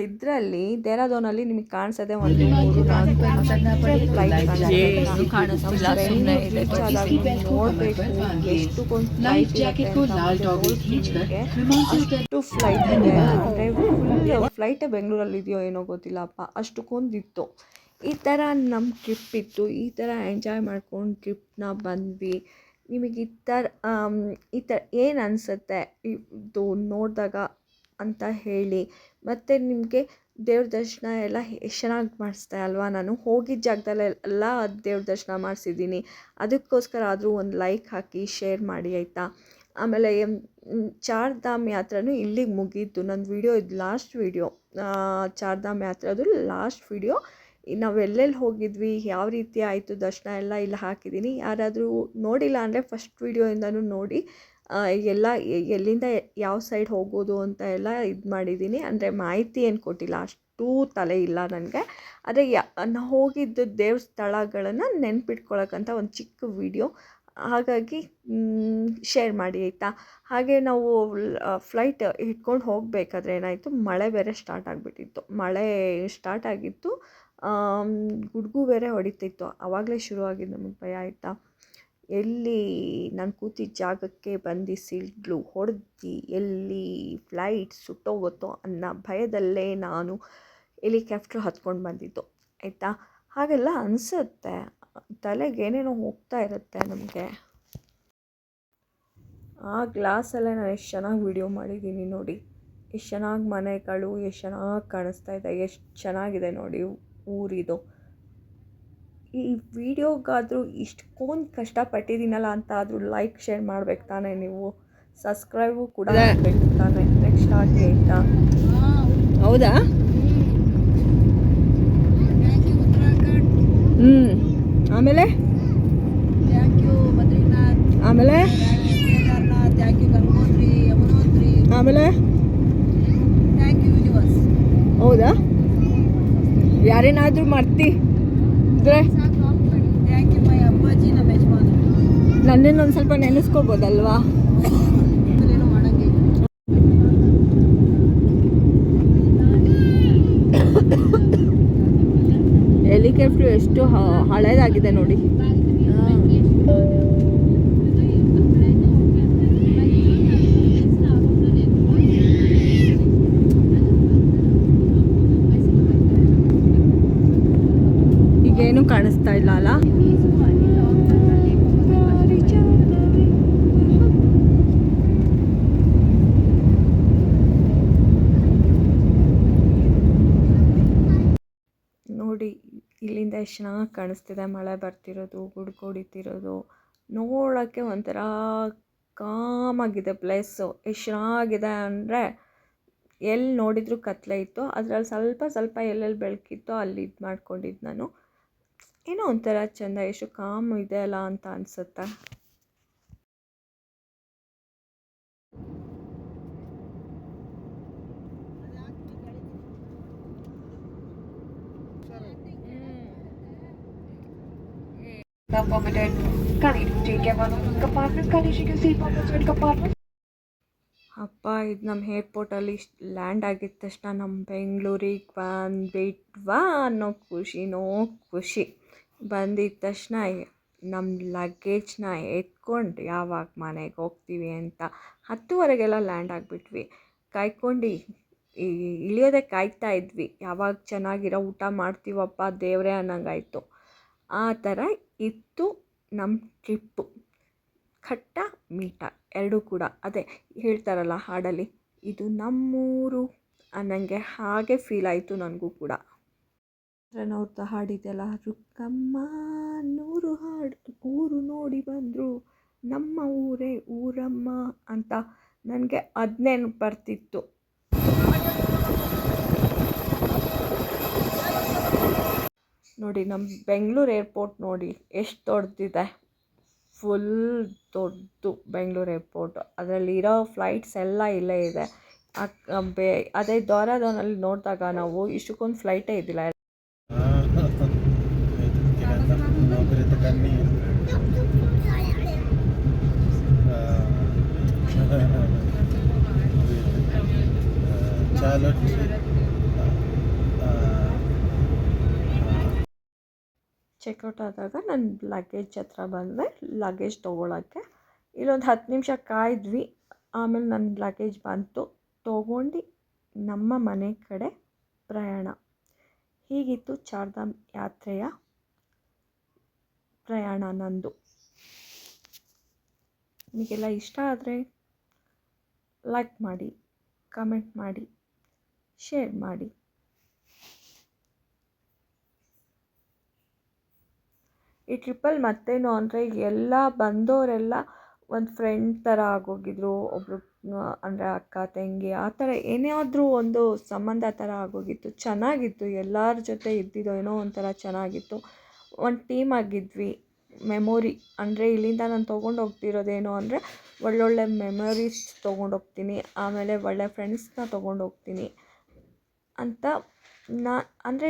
ಇದರಲ್ಲಿ ದೇಹರಾದೂನಲ್ಲಿ ನಿಮಗೆ ಕಾಣಿಸೋದೆ ಒಂದು 3-4 ಫ್ಲೈಟ್ ನೋಡಬೇಕು ಎಷ್ಟಕ್ಕೊಂದು ಫ್ಲೈಟ್ ಅಷ್ಟು ಫ್ಲೈಟ್ ಇದೆ. ಅಂದರೆ ಫುಲ್ ಫ್ಲೈಟೇ ಬೆಂಗಳೂರಲ್ಲಿದೆಯೋ ಏನೋ ಗೊತ್ತಿಲ್ಲಪ್ಪ, ಅಷ್ಟಕ್ಕೊಂದಿತ್ತು. ಈ ಥರ ನಮ್ಮ ಟ್ರಿಪ್ ಇತ್ತು. ಈ ಥರ ಎಂಜಾಯ್ ಮಾಡ್ಕೊಂಡು ಟ್ರಿಪ್ನ ಬಂದ್ವಿ. ನಿಮಗೆ ಈ ಥರ ಏನು ಅನಿಸುತ್ತೆ ಇದು ನೋಡಿದಾಗ ಅಂತ ಹೇಳಿ. ಮತ್ತು ನಿಮಗೆ ದೇವ್ರ ದರ್ಶನ ಎಲ್ಲ ಎಷ್ಟು ಚೆನ್ನಾಗಿ ಮಾಡಿಸ್ದೆ ಅಲ್ವಾ. ನಾನು ಹೋಗಿದ್ದ ಜಾಗದಲ್ಲೆಲ್ಲ ದೇವ್ರ ದರ್ಶನ ಮಾಡಿಸಿದ್ದೀನಿ. ಅದಕ್ಕೋಸ್ಕರ ಆದರೂ ಒಂದು ಲೈಕ್ ಹಾಕಿ ಶೇರ್ ಮಾಡಿ ಆಯಿತಾ. ಆಮೇಲೆ ಚಾರ್ಧಾಮ್ ಯಾತ್ರೆನೂ ಇಲ್ಲಿಗೆ ಮುಗೀತು. ನನ್ನ ವೀಡಿಯೋ ಇದು ಲಾಸ್ಟ್ ವೀಡಿಯೋ. ಚಾರ್ಧಾಮ್ ಯಾತ್ರೆದು ಲಾಸ್ಟ್ ವೀಡಿಯೋ. ನಾವು ಎಲ್ಲೆಲ್ಲಿ ಹೋಗಿದ್ವಿ, ಯಾವ ರೀತಿ ಆಯಿತು ದರ್ಶನ ಎಲ್ಲ ಇಲ್ಲಿ ಹಾಕಿದ್ದೀನಿ. ಯಾರಾದರೂ ನೋಡಿಲ್ಲ ಅಂದರೆ ಫಸ್ಟ್ ವೀಡಿಯೋಯಿಂದನೂ ನೋಡಿ. ಎಲ್ಲಿಂದ ಯಾವ ಸೈಡ್ ಹೋಗೋದು ಅಂತ ಎಲ್ಲ ಇದು ಮಾಡಿದ್ದೀನಿ. ಅಂದರೆ ಮಾಹಿತಿ ಏನು ಕೊಟ್ಟಿಲ್ಲ, ಅಷ್ಟೂ ತಲೆ ಇಲ್ಲ ನನಗೆ. ಆದರೆ ನಾವು ಹೋಗಿದ್ದು ದೇವ್ರ ಸ್ಥಳಗಳನ್ನು ನೆನ್ಪಿಟ್ಕೊಳ್ಳೋಕ್ಕಂತ ಒಂದು ಚಿಕ್ಕ ವೀಡಿಯೋ, ಹಾಗಾಗಿ ಶೇರ್ ಮಾಡಿ ಆಯಿತಾ. ಹಾಗೆ ನಾವು ಫ್ಲೈಟ್ ಇಟ್ಕೊಂಡು ಹೋಗಬೇಕಾದ್ರೆ ಏನಾಯಿತು, ಮಳೆ ಬೇರೆ ಸ್ಟಾರ್ಟ್ ಆಗಿಬಿಟ್ಟಿತ್ತು. ಮಳೆ ಸ್ಟಾರ್ಟ್ ಆಗಿತ್ತು, ಗುಡುಗು ಬೇರೆ ಹೊಡಿತಿತ್ತು. ಆವಾಗಲೇ ಶುರುವಾಗಿದ್ದು ನಮಗೆ ಭಯ ಆಯಿತಾ. ಎಲ್ಲಿ ನಾನು ಕೂತಿದ್ದ ಜಾಗಕ್ಕೆ ಬಂದು ಸಿಡ್ಲು ಹೊಡೆದು ಎಲ್ಲಿ ಫ್ಲೈಟ್ ಸುಟ್ಟೋಗುತ್ತೋ ಅನ್ನೋ ಭಯದಲ್ಲೇ ನಾನು ಹೆಲಿಕಾಪ್ಟ್ರ್ ಹತ್ಕೊಂಡು ಬಂದಿದ್ದು ಆಯಿತಾ. ಹಾಗೆಲ್ಲ ಅನಿಸುತ್ತೆ, ತಲೆಗೆ ಏನೇನೋ ಹೋಗ್ತಾ ಇರುತ್ತೆ ನಮಗೆ. ಆ ಗ್ಲಾಸಲ್ಲೇ ನಾನು ಎಷ್ಟು ಚೆನ್ನಾಗಿ ವೀಡಿಯೋ ಮಾಡಿದ್ದೀನಿ ನೋಡಿ. ಎಷ್ಟು ಚೆನ್ನಾಗಿ ಮನೆಗಳು, ಎಷ್ಟು ಚೆನ್ನಾಗಿ ಕಾಣಿಸ್ತಾ ಇದೆ, ಎಷ್ಟು ಚೆನ್ನಾಗಿದೆ ನೋಡಿ ಊರಿದು. ಈ ವಿಡಿಯೋಗಾದರೂ ಇಷ್ಟೊಂದು ಕಷ್ಟಪಟ್ಟಿದ್ದೀನಲ್ಲ ಅಂತ ಆದರೂ ಲೈಕ್ ಶೇರ್ ಮಾಡ್ಬೇಕು ತಾನೇ ನೀವು. ಸಬ್ಸ್ಕ್ರೈಬು ಕೂಡ ಮಾಡಬೇಕು ತಾನೇ. ನೆಕ್ಸ್ಟ್ ಆಗಿ ಆಯಿತಾ. ಹೌದಾ? ಆಮೇಲೆ ಆಮೇಲೆ ಆಮೇಲೆ ಹೌದಾ? ಯಾರೇನಾದರೂ ಮರ್ತಿ ಇದ್ರೆ ನನ್ನೇನೊಂದು ಸ್ವಲ್ಪ ನೆನೆಸ್ಕೋಬೋದಲ್ವಾ. ಹೆಲಿಕಾಪ್ಟರ್ ಎಷ್ಟು ಹಳೇದಾಗಿದೆ ನೋಡಿ. ಈಗೇನು ಕಾಣಿಸ್ತಾ ಇಲ್ಲ ಅಲ್ಲ. ನೋಡಿ ಇಲ್ಲಿಂದ ಎಷ್ಟು ಚೆನ್ನಾಗಿ ಕಾಣಿಸ್ತಿದೆ. ಮಳೆ ಬರ್ತಿರೋದು, ಗುಡುಗು ಹೊಡಿತಿರೋದು ನೋಡೋಕ್ಕೆ ಒಂಥರ ಕಾಮಾಗಿದೆ ಪ್ಲೇಸು. ಎಷ್ಟು ಚೆನ್ನಾಗಿದೆ ಅಂದರೆ ಎಲ್ಲಿ ನೋಡಿದರೂ ಕತ್ತಲೆ ಇತ್ತು, ಅದರಲ್ಲಿ ಸ್ವಲ್ಪ ಸ್ವಲ್ಪ ಎಲ್ಲೆಲ್ಲಿ ಬೆಳಕಿತ್ತೋ ಅಲ್ಲಿ ಇದು ಮಾಡ್ಕೊಂಡಿದ್ದು ನಾನು. ಏನೋ ಒಂಥರ ಚೆಂದ, ಎಷ್ಟು ಕಾಮ್ ಇದೆ ಅಲ್ಲ ಅಂತ ಅನಿಸುತ್ತೆ. ಅಪ್ಪ, ಇದು ನಮ್ಮ ಏರ್ಪೋರ್ಟಲ್ಲಿ ಲ್ಯಾಂಡ್ ಆಗಿದ ತಕ್ಷಣ ನಮ್ಮ ಬೆಂಗಳೂರಿಗೆ ಬಂದುಬಿಟ್ವಾ ಅನ್ನೋ ಖುಷಿ. ಬಂದಿದ್ದ ತಕ್ಷಣ ನಮ್ಮ ಲಗೇಜ್ನ ಎತ್ಕೊಂಡು ಯಾವಾಗ ಮನೆಗೆ ಹೋಗ್ತೀವಿ ಅಂತ 10:30 ಲ್ಯಾಂಡ್ ಆಗಿಬಿಟ್ವಿ. ಕಾಯ್ಕೊಂಡು ಇಳಿಯೋದೇ ಕಾಯ್ತಾ ಇದ್ವಿ, ಯಾವಾಗ ಚೆನ್ನಾಗಿರೋ ಊಟ ಮಾಡ್ತೀವಪ್ಪ ದೇವರೇ ಅನ್ನಂಗಾಯಿತು. ಆ ಥರ ಇತ್ತು ನಮ್ಮ ಟ್ರಿಪ್ಪು. ಖಟ್ಟ ಮೀಠ ಎರಡೂ ಕೂಡ. ಅದೇ ಹೇಳ್ತಾರಲ್ಲ ಹಾಡಲ್ಲಿ, ಇದು ನಮ್ಮೂರು ಅನ್ನಂಗೆ ಹಾಗೆ ಫೀಲ್ ಆಯಿತು ನನಗೂ ಕೂಡ. ಅವ್ರದ್ದು ಹಾಡಿದೆಯಲ್ಲ, ರುಕ್ಕಮ್ಮ ನೂರು ಹಾಡು ಊರು ನೋಡಿ ಬಂದರು, ನಮ್ಮ ಊರೇ ಊರಮ್ಮ ಅಂತ, ನನಗೆ ಅದನ್ನೇ ಬರ್ತಿತ್ತು. ನೋಡಿ ನಮ್ಮ ಬೆಂಗಳೂರು ಏರ್ಪೋರ್ಟ್ ನೋಡಿ ಎಷ್ಟು ದೊಡ್ಡದಿದೆ. ಫುಲ್ ದೊಡ್ಡದು ಬೆಂಗಳೂರು ಏರ್ಪೋರ್ಟು. ಅದರಲ್ಲಿರೋ ಫ್ಲೈಟ್ಸ್ ಎಲ್ಲ ಇಲ್ಲೇ ಇದೆ. ಅದೇ ದಾರಾದೋನಲ್ಲಿ ನೋಡಿದಾಗ ನಾವು ಇಷ್ಟಕ್ಕೊಂದು ಫ್ಲೈಟೇ ಇದ್ದಿಲ್ಲ. ಚೆಕ್ಔಟ್ ಆದಾಗ ನನ್ನ ಲಗೇಜ್ ಹತ್ರ ಬಂದರೆ ಲಗೇಜ್ ತೊಗೊಳಕ್ಕೆ ಇಲ್ಲೊಂದು 10 ನಿಮಿಷ ಕಾಯ್ದ್ವಿ. ಆಮೇಲೆ ನನ್ನ ಲಗೇಜ್ ಬಂತು, ತೊಗೊಂಡು ನಮ್ಮ ಮನೆ ಕಡೆ ಪ್ರಯಾಣ. ಹೀಗಿತ್ತು ಚಾರ್ಧಾಮ್ ಯಾತ್ರೆಯ ಪ್ರಯಾಣ ನಂದು. ನಿಮಗೆಲ್ಲ ಇಷ್ಟ ಆದರೆ ಲೈಕ್ ಮಾಡಿ, ಕಮೆಂಟ್ ಮಾಡಿ, ಶೇರ್ ಮಾಡಿ. ಈ ಟ್ರಿಪ್ಪಲ್ಲಿ ಮತ್ತೇನು ಅಂದರೆ ಎಲ್ಲ ಬಂದವರೆಲ್ಲ ಒಂದು ಫ್ರೆಂಡ್ ಥರ ಆಗೋಗಿದ್ರು. ಒಬ್ಬರು ಅಂದರೆ ಅಕ್ಕ ತಂಗಿ ಆ ಥರ ಏನಾದರೂ ಒಂದು ಸಂಬಂಧ ಥರ ಆಗೋಗಿತ್ತು. ಚೆನ್ನಾಗಿತ್ತು, ಎಲ್ಲರ ಜೊತೆ ಇದ್ದಿದ್ದೋ ಏನೋ ಒಂಥರ ಚೆನ್ನಾಗಿತ್ತು. ಒಂದು ಟೀಮ್ ಆಗಿದ್ವಿ. ಮೆಮೊರಿ ಅಂದರೆ ಇಲ್ಲಿಂದ ನಾನು ತೊಗೊಂಡು ಹೋಗ್ತಿರೋದೇನು ಅಂದರೆ ಒಳ್ಳೊಳ್ಳೆ ಮೆಮೊರೀಸ್ ತೊಗೊಂಡೋಗ್ತೀನಿ, ಆಮೇಲೆ ಒಳ್ಳೆ ಫ್ರೆಂಡ್ಸ್ನ ತೊಗೊಂಡೋಗ್ತೀನಿ ಅಂತ. ಅಂದರೆ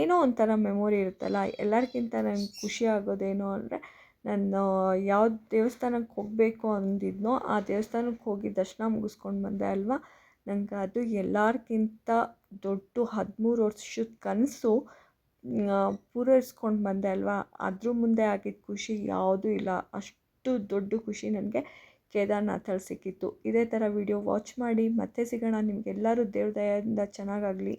ಏನೋ ಒಂಥರ ಮೆಮೊರಿ ಇರುತ್ತಲ್ಲ. ಎಲ್ಲರಿಗಿಂತ ನನಗೆ ಖುಷಿ ಆಗೋದೇನು ಅಂದರೆ, ನಾನು ಯಾವ ದೇವಸ್ಥಾನಕ್ಕೆ ಹೋಗಬೇಕು ಅಂದಿದ್ನೋ ಆ ದೇವಸ್ಥಾನಕ್ಕೆ ಹೋಗಿ ದರ್ಶನ ಮುಗಿಸ್ಕೊಂಡು ಬಂದೆ ಅಲ್ವಾ. ನನಗೆ ಅದು ಎಲ್ಲರಿಗಿಂತ ದೊಡ್ಡ 13 ವರ್ಷದ ಕನಸು ಪೂರೈಸ್ಕೊಂಡು ಬಂದೆ ಅಲ್ವಾ. ಅದ್ರ ಮುಂದೆ ಆಗಿದ್ದ ಖುಷಿ ಯಾವುದೂ ಇಲ್ಲ. ಅಷ್ಟು ದೊಡ್ಡ ಖುಷಿ ನನಗೆ ಕೇದಾರ್ನಾಥಲ್ಲಿ ಸಿಕ್ಕಿತ್ತು. ಇದೇ ಥರ ವಿಡಿಯೋ ವಾಚ್ ಮಾಡಿ ಮತ್ತೆ ಸಿಗೋಣ. ನಿಮಗೆಲ್ಲರೂ ದೇವ್ರ ದಯೆಯಿಂದ ಚೆನ್ನಾಗಾಗಲಿ.